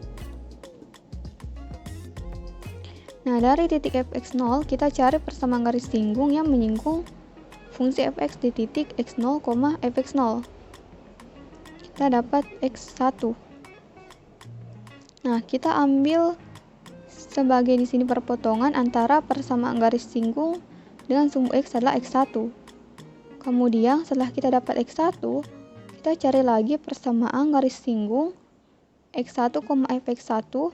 Nah, dari titik fx0 kita cari persamaan garis singgung yang menyinggung fungsi fx di titik x0, fx0. Kita dapat x1. Nah, kita ambil sebagai di sini perpotongan antara persamaan garis singgung dengan sumbu x adalah x1. Kemudian setelah kita dapat x1, kita cari lagi persamaan garis singgung x1, fx1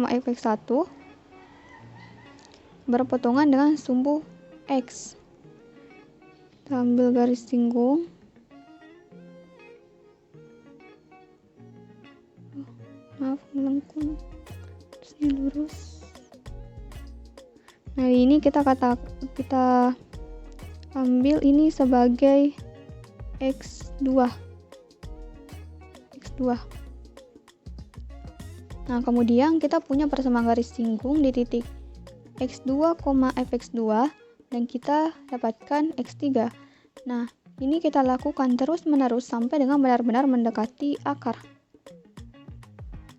fx1, berpotongan dengan sumbu x. Kita ambil garis singgung. Maaf, melengkung. Terusnya lurus. Nah, ini kita ambil ini sebagai X2. Nah, kemudian kita punya persamaan garis singgung di titik X2, fx2 dan kita dapatkan X3. Nah, ini kita lakukan terus-menerus sampai dengan benar-benar mendekati akar.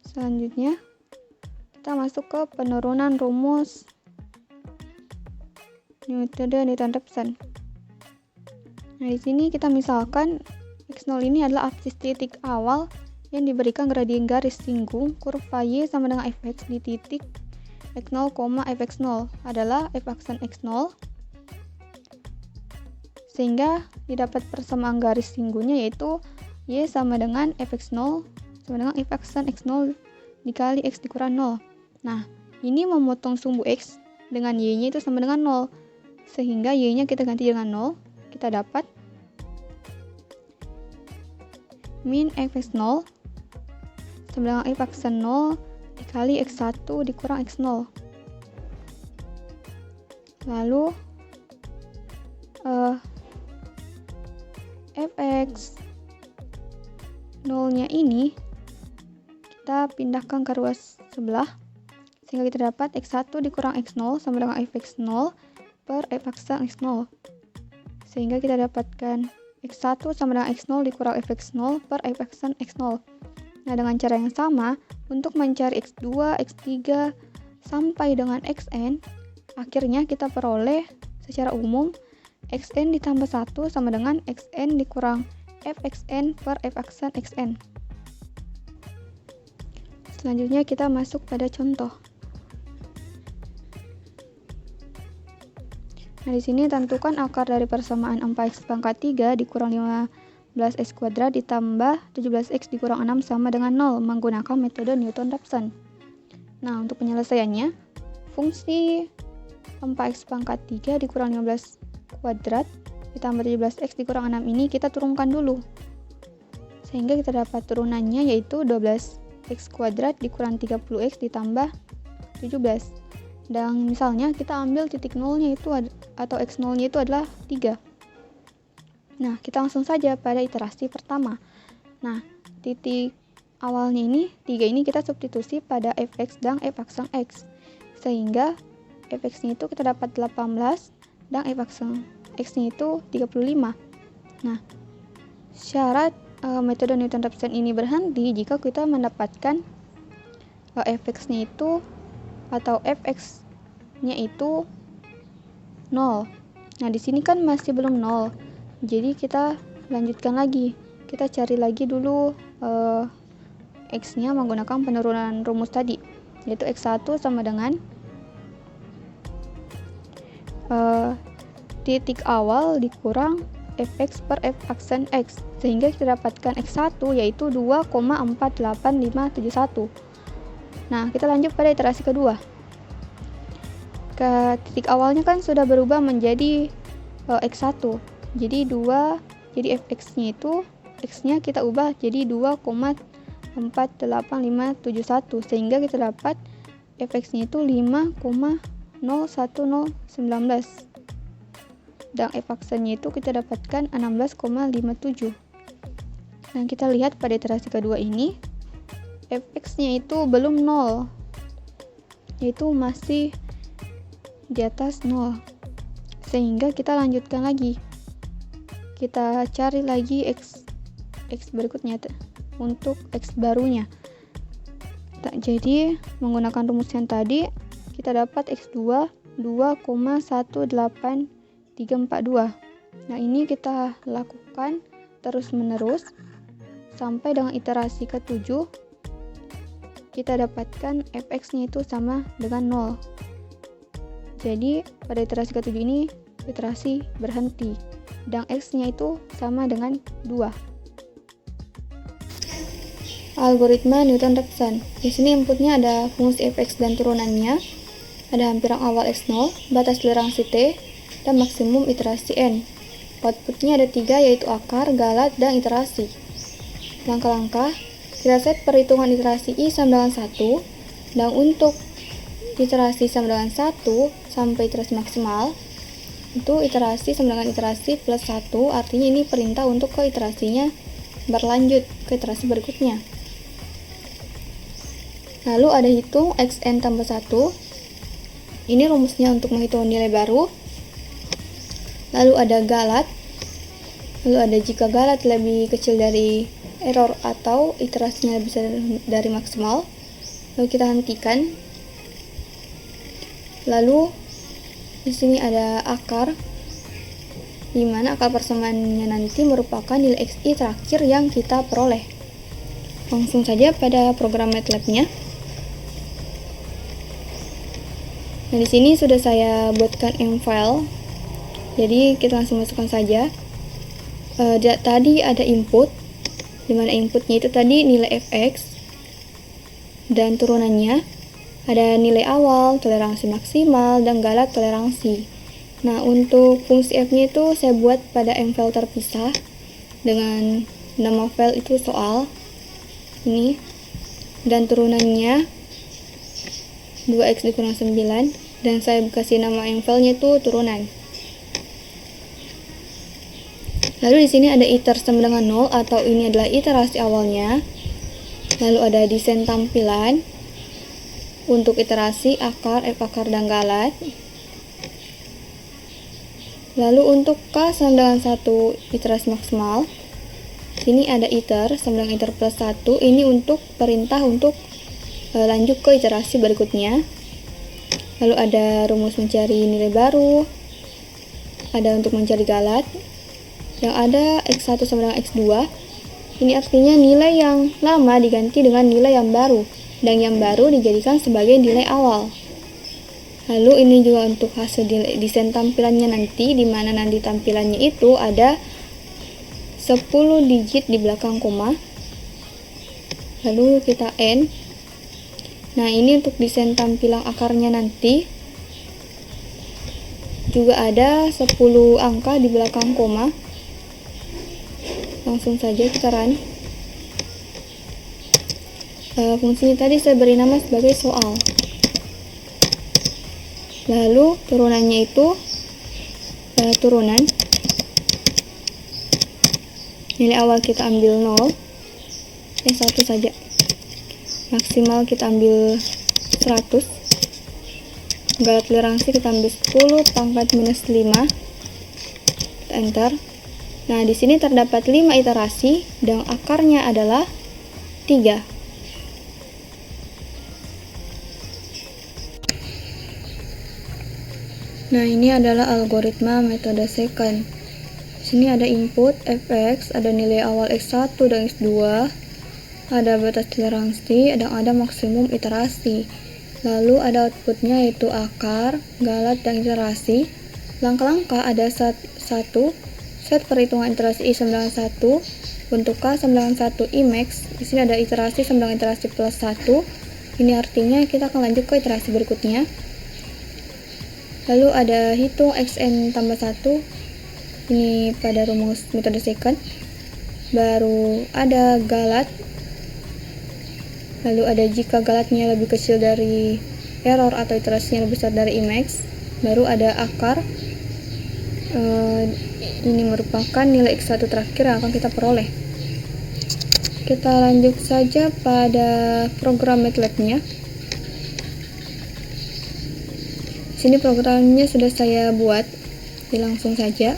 Selanjutnya, kita masuk ke penurunan rumus metode Newton-Raphson. Nah, di sini kita misalkan X0 ini adalah absis titik awal yang diberikan gradien garis singgung kurva Y sama dengan fx di titik X0, fx0 adalah f aksen X0, sehingga didapat persamaan garis singgungnya yaitu Y sama dengan fx0 sama dengan f aksen X0 dikali X dikurang 0. Nah, ini memotong sumbu X dengan Y-nya itu sama dengan 0, sehingga Y-nya kita ganti dengan 0, kita dapat min fx0 sama dengan f aksen 0 dikali x1 dikurang x0. Lalu fx 0-nya ini kita pindahkan ke ruas sebelah, sehingga kita dapat x1 dikurang x0 sama dengan fx0 per f aksen x0, sehingga kita dapatkan x1 sama dengan x0 dikurang fx0 per f aksen x0. Nah, dengan cara yang sama, untuk mencari x2, x3, sampai dengan xn, akhirnya kita peroleh secara umum xn ditambah 1 sama dengan xn dikurang fxn per f aksen xn. Selanjutnya kita masuk pada contoh. Nah, di sini tentukan akar dari persamaan 4x pangkat 3 dikurang 15x kuadrat ditambah 17x dikurang 6 sama dengan 0 menggunakan metode Newton-Raphson. Nah, untuk penyelesaiannya, fungsi 4x pangkat 3 dikurang 15 kuadrat ditambah 17x dikurang 6 ini kita turunkan dulu, sehingga kita dapat turunannya yaitu 12x kuadrat dikurang 30x ditambah 17. Dan misalnya kita ambil titik nolnya itu atau x0-nya itu adalah 3. Nah, kita langsung saja pada iterasi pertama. Nah, titik awalnya ini 3 ini kita substitusi pada fx dan f aksen x, sehingga fx-nya itu kita dapat 18 dan f aksen x-nya itu 35. Nah, syarat metode Newton-Raphson ini berhenti jika kita mendapatkan fx-nya itu atau fx-nya itu 0. Nah, di sini kan masih belum 0. Jadi kita lanjutkan lagi. Kita cari lagi dulu x-nya menggunakan penurunan rumus tadi, yaitu x1 sama dengan titik awal dikurang fx per f aksen x, sehingga kita dapatkan x1 yaitu 2,48571. Nah, kita lanjut pada iterasi kedua. Ke titik awalnya kan sudah berubah menjadi x1. Jadi fx-nya itu x-nya kita ubah jadi 2,48571, sehingga kita dapat fx-nya itu 5,01019 dan f aksennya itu kita dapatkan 16,57. Nah, kita lihat pada iterasi kedua ini fx-nya itu belum 0, yaitu masih di atas 0, sehingga kita lanjutkan lagi. Kita cari lagi x berikutnya untuk x barunya. Jadi menggunakan rumus yang tadi kita dapat x2 2,18342. Nah, ini kita lakukan terus menerus sampai dengan iterasi ke-7 kita dapatkan fx-nya itu sama dengan 0. Jadi pada iterasi ke-7 ini iterasi berhenti dan x-nya itu sama dengan 2. Algoritma Newton-Raphson. Di sini inputnya ada fungsi fx dan turunannya, ada hampiran awal x0, batas toleransi t, dan maksimum iterasi n. Outputnya ada 3 yaitu akar, galat, dan iterasi. Langkah-langkah, kita set perhitungan iterasi i sama dengan 1, dan untuk iterasi sama dengan 1, sampai iterasi maksimal, itu iterasi sama dengan iterasi plus 1, artinya ini perintah untuk ke iterasinya berlanjut ke iterasi berikutnya. Lalu ada hitung xn tambah 1, ini rumusnya untuk menghitung nilai baru. Lalu ada galat, lalu ada jika galat lebih kecil dari error atau iterasinya lebih besar dari maksimal, lalu kita hentikan. Lalu di sini ada akar, di mana akar persamaannya nanti merupakan nilai xi terakhir yang kita peroleh. Langsung saja pada program MATLAB-nya. Nah, di sini sudah saya buatkan M-file. Jadi kita langsung masukkan saja. Tadi ada input, dimana inputnya itu tadi nilai fx dan turunannya ada nilai awal, toleransi maksimal, dan galat toleransi. Nah, untuk fungsi f-nya itu saya buat pada M-file terpisah dengan nama file itu soal ini, dan turunannya 2x dikurang 9, dan saya kasih nama M-file-nya itu turunan. Lalu di sini ada iter sama dengan 0, atau ini adalah iterasi awalnya. Lalu ada desain tampilan untuk iterasi akar, f akar, dan galat. Lalu untuk k sama dengan 1 iterasi maksimal, sini ada iter sama dengan iter plus 1, ini untuk perintah untuk lanjut ke iterasi berikutnya. Lalu ada rumus mencari nilai baru, ada untuk mencari galat, yang ada x1 sama dengan x2, ini artinya nilai yang lama diganti dengan nilai yang baru, dan yang baru dijadikan sebagai nilai awal. Lalu ini juga untuk hasil desain tampilannya nanti, dimana nanti tampilannya itu ada 10 digit di belakang koma. Lalu kita N. Nah, ini untuk desain tampilan akarnya nanti juga ada 10 angka di belakang koma. Langsung saja kita run. Fungsinya tadi saya beri nama sebagai soal. Lalu turunannya itu turunan. Nilai awal kita ambil 0, 1 saja. Maksimal kita ambil 100. Galat toleransi kita ambil 10 pangkat minus 5. Kita enter. Nah, di sini terdapat 5 iterasi dan akarnya adalah 3. Nah, ini adalah algoritma metode second. Di sini ada input fx, ada nilai awal x1 dan x2, ada batas toleransi, dan ada maksimum iterasi. Lalu ada outputnya yaitu akar, galat, dan iterasi. Langkah-langkah ada satu set perhitungan iterasi i sama dengan 1, untuk k sama dengan 1 i max. Di sini ada iterasi sama dengan iterasi plus 1. Ini artinya kita akan lanjut ke iterasi berikutnya. Lalu ada hitung xn tambah 1, ini pada rumus metode second. Baru ada galat, lalu ada jika galatnya lebih kecil dari error atau iterasinya lebih besar dari Emax. Baru ada akar, ini merupakan nilai x1 terakhir yang akan kita peroleh. Kita lanjut saja pada program MATLAB-nya. Sini programnya sudah saya buat, langsung saja.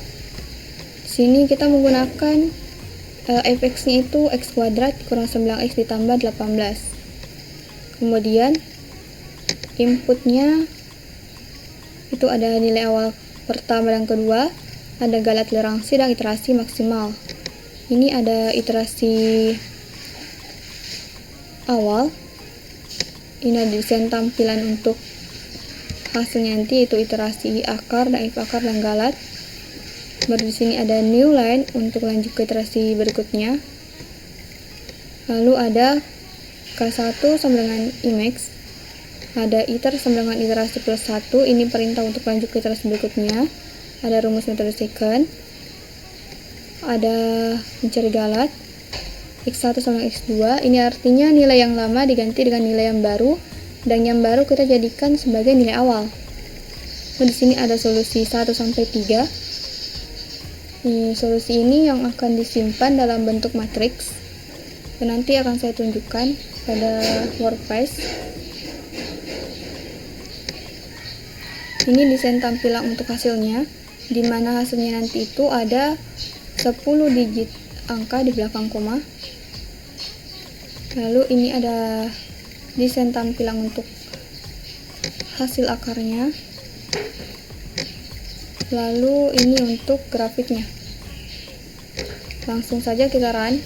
Sini kita menggunakan fx-nya itu x kuadrat kurang 9x ditambah 18. Kemudian inputnya itu ada nilai awal pertama dan kedua, ada galat toleransi dan iterasi maksimal. Ini ada iterasi awal, ini ada desain tampilan untuk hasilnya nanti, itu iterasi akar dan if akar dan galat. Baru di sini ada new line untuk lanjut ke iterasi berikutnya. Lalu ada k1 sama dengan Emax, ada iter sama dengan iterasi plus 1, ini perintah untuk lanjut ke iterasi berikutnya. Ada rumus metode second, ada mencari galat, x1 sama dengan x2, ini artinya nilai yang lama diganti dengan nilai yang baru, dan yang baru kita jadikan sebagai nilai awal. Di sini ada solusi 1 sampai 3. Solusi ini yang akan disimpan dalam bentuk matriks dan nanti akan saya tunjukkan pada workspace. Ini desain tampilan untuk hasilnya, di mana hasilnya nanti itu ada 10 digit angka di belakang koma. Lalu ini ada desain tampilan untuk hasil akarnya. Lalu ini untuk grafiknya. Langsung saja kita run.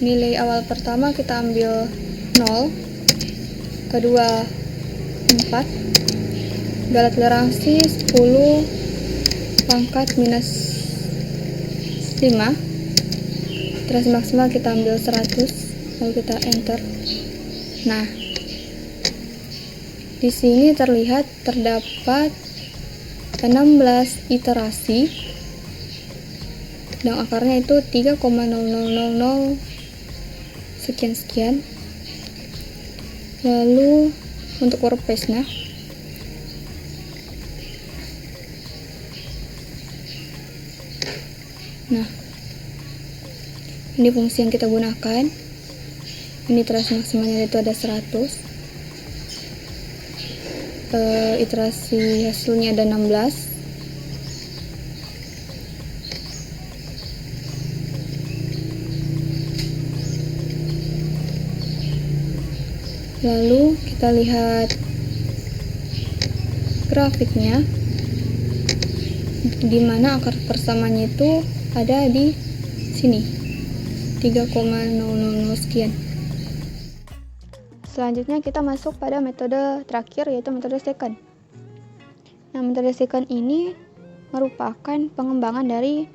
Nilai awal pertama kita ambil 0, kedua 4, galat-galansi 10 pangkat minus 5, iterasi maksimal kita ambil 100, lalu kita enter. Nah, di sini terlihat terdapat 16 iterasi dan akarnya itu 3,0000 sekian-sekian. Lalu untuk workspace-nya, nah ini fungsi yang kita gunakan. Ini iterasi maksimalnya itu ada 100, iterasi hasilnya ada 16. Lalu kita lihat grafiknya, di mana akar persamanya itu ada di sini 3,00 sekian. Selanjutnya kita masuk pada metode terakhir, yaitu metode second. Nah, metode second ini merupakan pengembangan dari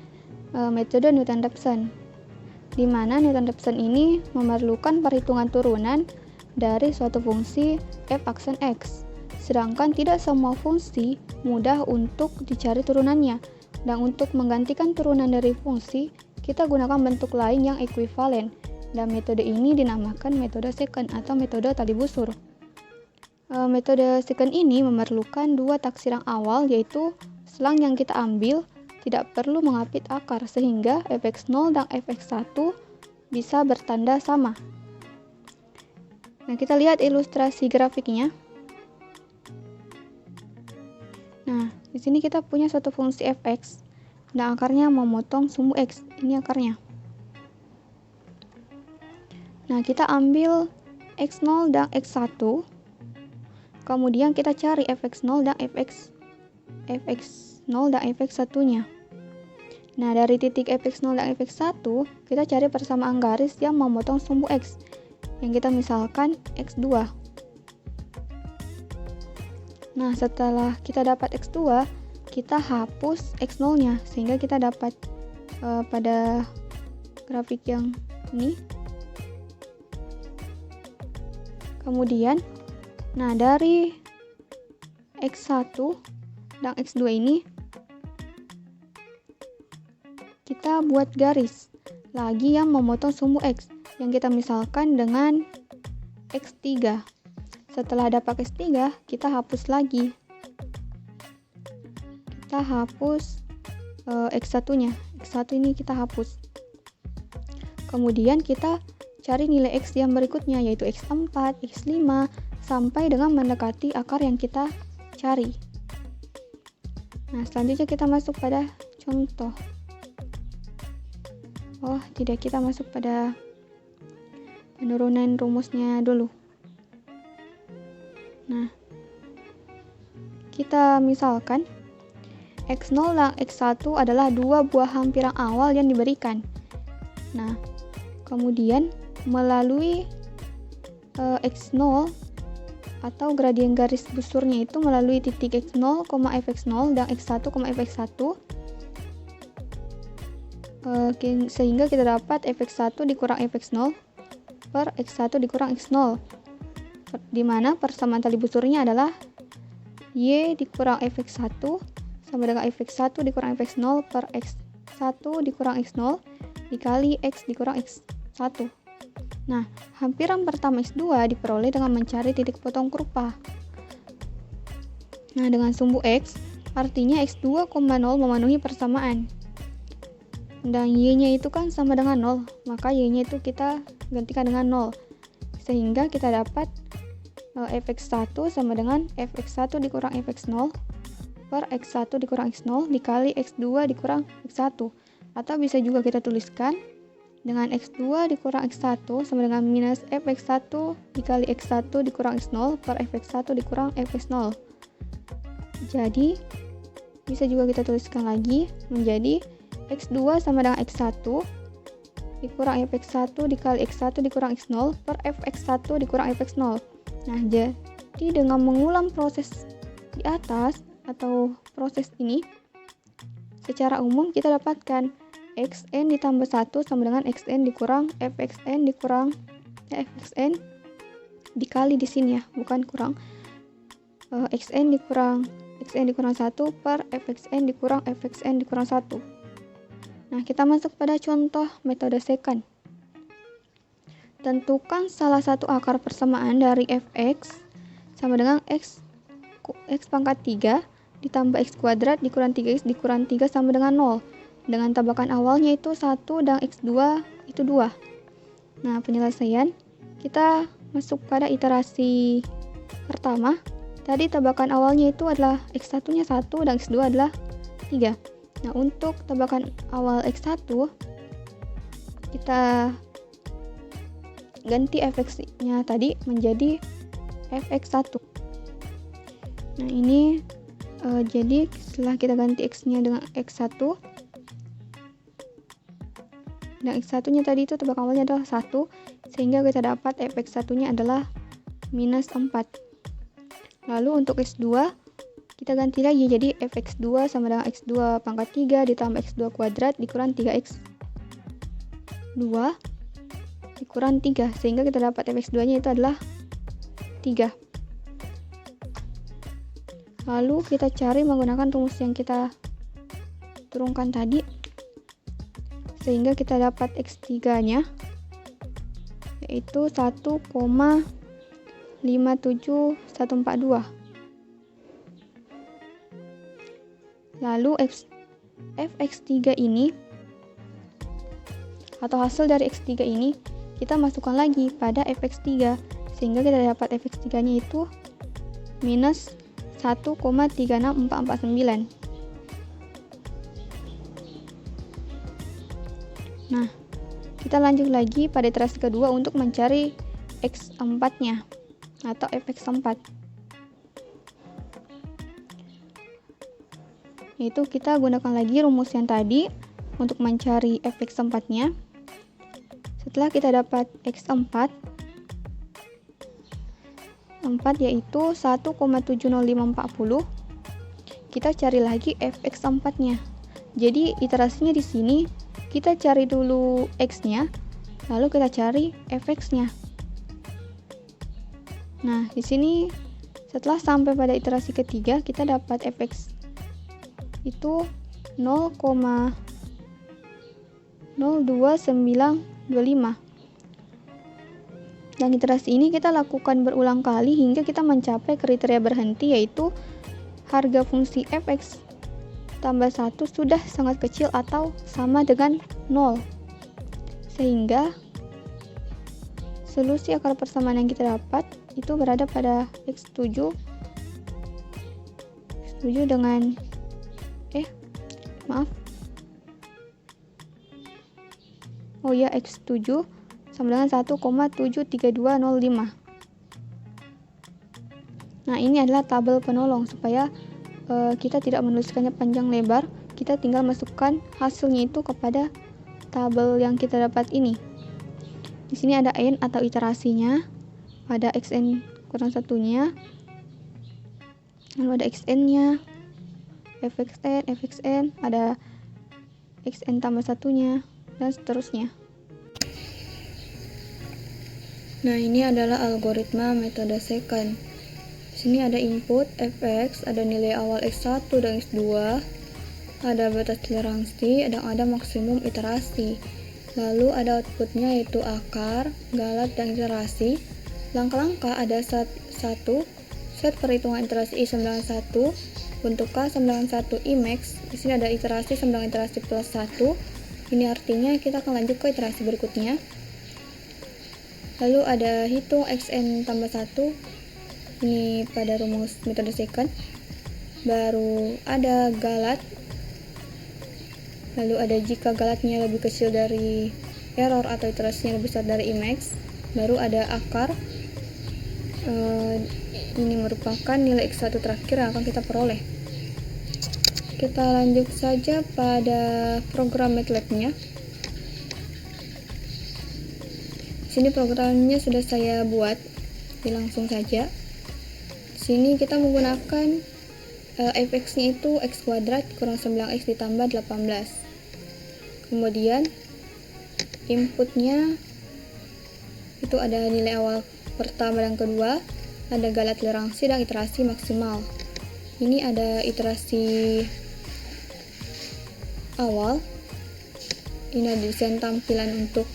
metode Newton-Raphson, di mana Newton-Raphson ini memerlukan perhitungan turunan dari suatu fungsi f aksen x, sedangkan tidak semua fungsi mudah untuk dicari turunannya. Dan untuk menggantikan turunan dari fungsi, kita gunakan bentuk lain yang ekuivalen, dan metode ini dinamakan metode second atau metode tali busur. Metode second ini memerlukan dua taksiran awal, yaitu selang yang kita ambil tidak perlu mengapit akar, sehingga fx0 dan fx1 bisa bertanda sama. Nah, kita lihat ilustrasi grafiknya. Nah, di sini kita punya suatu fungsi fx dan akarnya memotong sumbu x. Ini akarnya. Nah, kita ambil x0 dan x1. Kemudian kita cari fx0 dan fx0 dan fx1-nya. Nah, dari titik fx0 dan fx1, kita cari persamaan garis yang memotong sumbu x, yang kita misalkan x2. Nah, setelah kita dapat x2, kita hapus x0-nya, sehingga kita dapat pada grafik yang ini. Kemudian, nah dari x1 dan x2 ini, kita buat garis lagi yang memotong sumbu x, yang kita misalkan dengan x3. Setelah dapat x3, kita hapus lagi. Kita hapus x1-nya. X1 ini kita hapus. Kemudian kita cari nilai x yang berikutnya, yaitu x4, x5, sampai dengan mendekati akar yang kita cari. Nah, selanjutnya kita masuk pada contoh. Oh, tidak, kita masuk pada penurunan rumusnya dulu. Nah, kita misalkan x0 dan x1 adalah dua buah hampiran awal yang diberikan. Nah, kemudian melalui x0 atau gradien garis busurnya itu melalui titik x0, fx0 dan x1, fx1, sehingga kita dapat fx1 dikurang fx0 per x1 dikurang x0, di mana persamaan tali busurnya adalah y dikurang fx1 sama dengan fx1 dikurang fx0 per x1 dikurang x0 dikali x dikurang x1. Nah, hampiran pertama x2 diperoleh dengan mencari titik potong kurva. Nah, dengan sumbu X, artinya X2, 0 memenuhi persamaan. Dan Y-nya itu kan sama dengan 0, maka Y-nya itu kita gantikan dengan 0. Sehingga kita dapat fx1 sama dengan fx1 dikurang fx0 per x1 dikurang x0 dikali x2 dikurang x1. Atau bisa juga kita tuliskan dengan x2 dikurang x1 sama dengan minus fx1 dikali x1 dikurang x0 per fx1 dikurang fx0. Jadi, bisa juga kita tuliskan lagi menjadi x2 sama dengan x1 dikurang fx1 dikali x1 dikurang x0 per fx1 dikurang fx0. Nah, jadi dengan mengulang proses di atas atau proses ini, secara umum kita dapatkan xn ditambah 1 sama dengan xn dikurang fxn dikurang fxn dikali di sini ya, bukan kurang. Xn dikurang 1 per fxn dikurang fxn dikurang 1. Nah, kita masuk pada contoh metode second. Tentukan salah satu akar persamaan dari fx sama dengan x pangkat 3 ditambah x kuadrat dikurang 3x dikurang 3 sama dengan 0. Dengan tabakan awalnya itu 1 dan x2 itu 2. Nah, penyelesaian kita masuk pada iterasi pertama. Tadi tabakan awalnya itu adalah x1 nya 1 dan x2 adalah 3. Nah, untuk tabakan awal x1 kita ganti fx-nya tadi menjadi fx1. Nah, ini jadi setelah kita ganti x-nya dengan x1 dan x1 nya tadi itu tabakan awalnya adalah 1, sehingga kita dapat fx1 nya adalah minus 4. Lalu untuk x2 kita ganti lagi jadi fx2 sama dengan x2 pangkat 3 ditambah x2 kuadrat dikurang 3x 2 dikurang 3, sehingga kita dapat fx2 nya itu adalah 3. Lalu kita cari menggunakan rumus yang kita turunkan tadi, sehingga kita dapat x3 nya yaitu 1,57142. Lalu fx3 ini atau hasil dari x3 ini kita masukkan lagi pada fx3, sehingga kita dapat fx3 nya itu minus 1,36449. Nah, kita lanjut lagi pada iterasi kedua untuk mencari x4 nya atau fx4. Yaitu kita gunakan lagi rumus yang tadi untuk mencari fx4 nya. Setelah kita dapat x4 yaitu 1,70540, kita cari lagi fx4 nya. Jadi iterasinya di sini kita cari dulu x nya, lalu kita cari fx nya. Nah, di sini setelah sampai pada iterasi ketiga kita dapat fx itu 0,02925. Dan iterasi ini kita lakukan berulang kali hingga kita mencapai kriteria berhenti, yaitu harga fungsi fx tambah 1 sudah sangat kecil atau sama dengan 0. Sehingga solusi akar persamaan yang kita dapat itu berada pada x7 dengan x7 sama dengan 1,73205. Nah, ini adalah tabel penolong supaya kita tidak menuliskannya panjang lebar, kita tinggal masukkan hasilnya itu kepada tabel yang kita dapat ini. Di sini ada n atau iterasinya, ada xn kurang satunya, lalu ada xn-nya, fxn, ada xn tambah satunya, dan seterusnya. Nah, ini adalah algoritma metode second. Di sini ada input fx, ada nilai awal x1 dan x2, ada batas toleransi, dan ada maksimum iterasi. Lalu ada outputnya yaitu akar, galat, dan iterasi. Langkah-langkah ada 1, Set perhitungan iterasi I91 untuk K91 Imax. Di sini ada iterasi sama dengan iterasi plus 1. Ini artinya kita akan lanjut ke iterasi berikutnya. Lalu ada hitung xn tambah 1. Ini pada rumus metode second. Baru ada galat. Lalu ada jika galatnya lebih kecil dari error atau iterasinya lebih besar dari Imax. Baru ada akar. Ini merupakan nilai x1 terakhir yang akan kita peroleh. Kita lanjut saja pada program MATLAB-nya. Sini programnya sudah saya buat, langsung saja. Sini kita menggunakan fx-nya itu x kuadrat kurang 9x ditambah 18. Kemudian inputnya itu ada nilai awal pertama dan kedua, ada galat toleransi dan iterasi maksimal. Ini ada iterasi awal. Ini ada desain tampilan untuk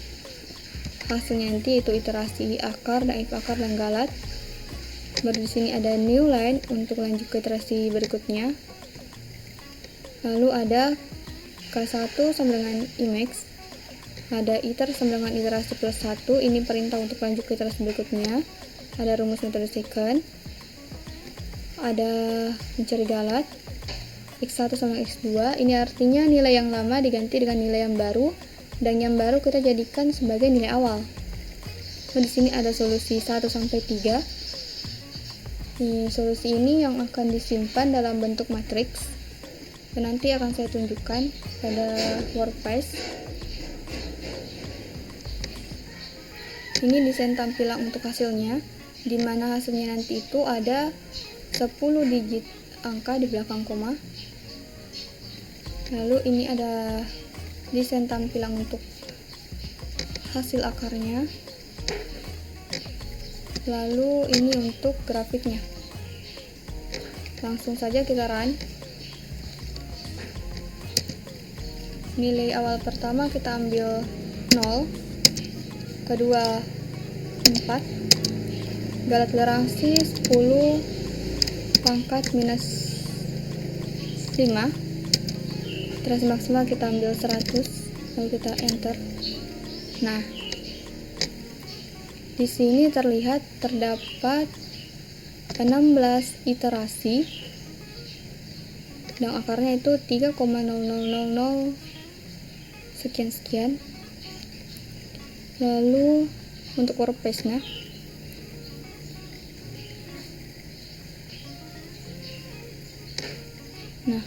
hasilnya nanti, itu iterasi akar dan if akar dan galat. Baru di sini ada new line untuk lanjut ke iterasi berikutnya. Lalu ada K1 sama dengan Imax. Ada iter sama dengan iterasi plus 1. Ini perintah untuk lanjut ke iterasi berikutnya. Ada rumus metode second. Ada mencari galat. X1 sama X2. Ini artinya nilai yang lama diganti dengan nilai yang baru, dan yang baru kita jadikan sebagai nilai awal. Nah, di sini ada solusi 1 sampai 3. Solusi ini yang akan disimpan dalam bentuk matriks. Dan nanti akan saya tunjukkan pada workspace. Ini desain tampilan untuk hasilnya, di mana hasilnya nanti itu ada 10 digit angka di belakang koma. Lalu ini ada desain tampilan untuk hasil akarnya. Lalu ini untuk grafiknya. Langsung saja kita run. Nilai awal pertama kita ambil 0, kedua 4, galat toleransi 10 pangkat minus 5, iterasi maksimal kita ambil 100, lalu kita enter. Nah, di sini terlihat terdapat 16 iterasi dan akarnya itu 3,0000 sekian-sekian. Lalu untuk workspace-nya, nah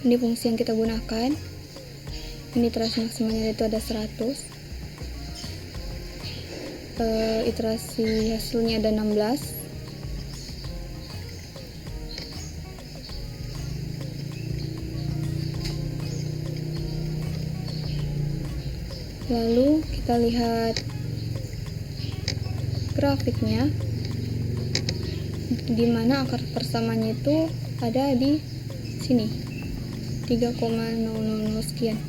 ini fungsi yang kita gunakan. Ini iterasi maksimalnya itu ada 100, iterasi hasilnya ada 16. Lalu kita lihat grafiknya, di mana akar persamanya itu ada di sini 3,000 sekian.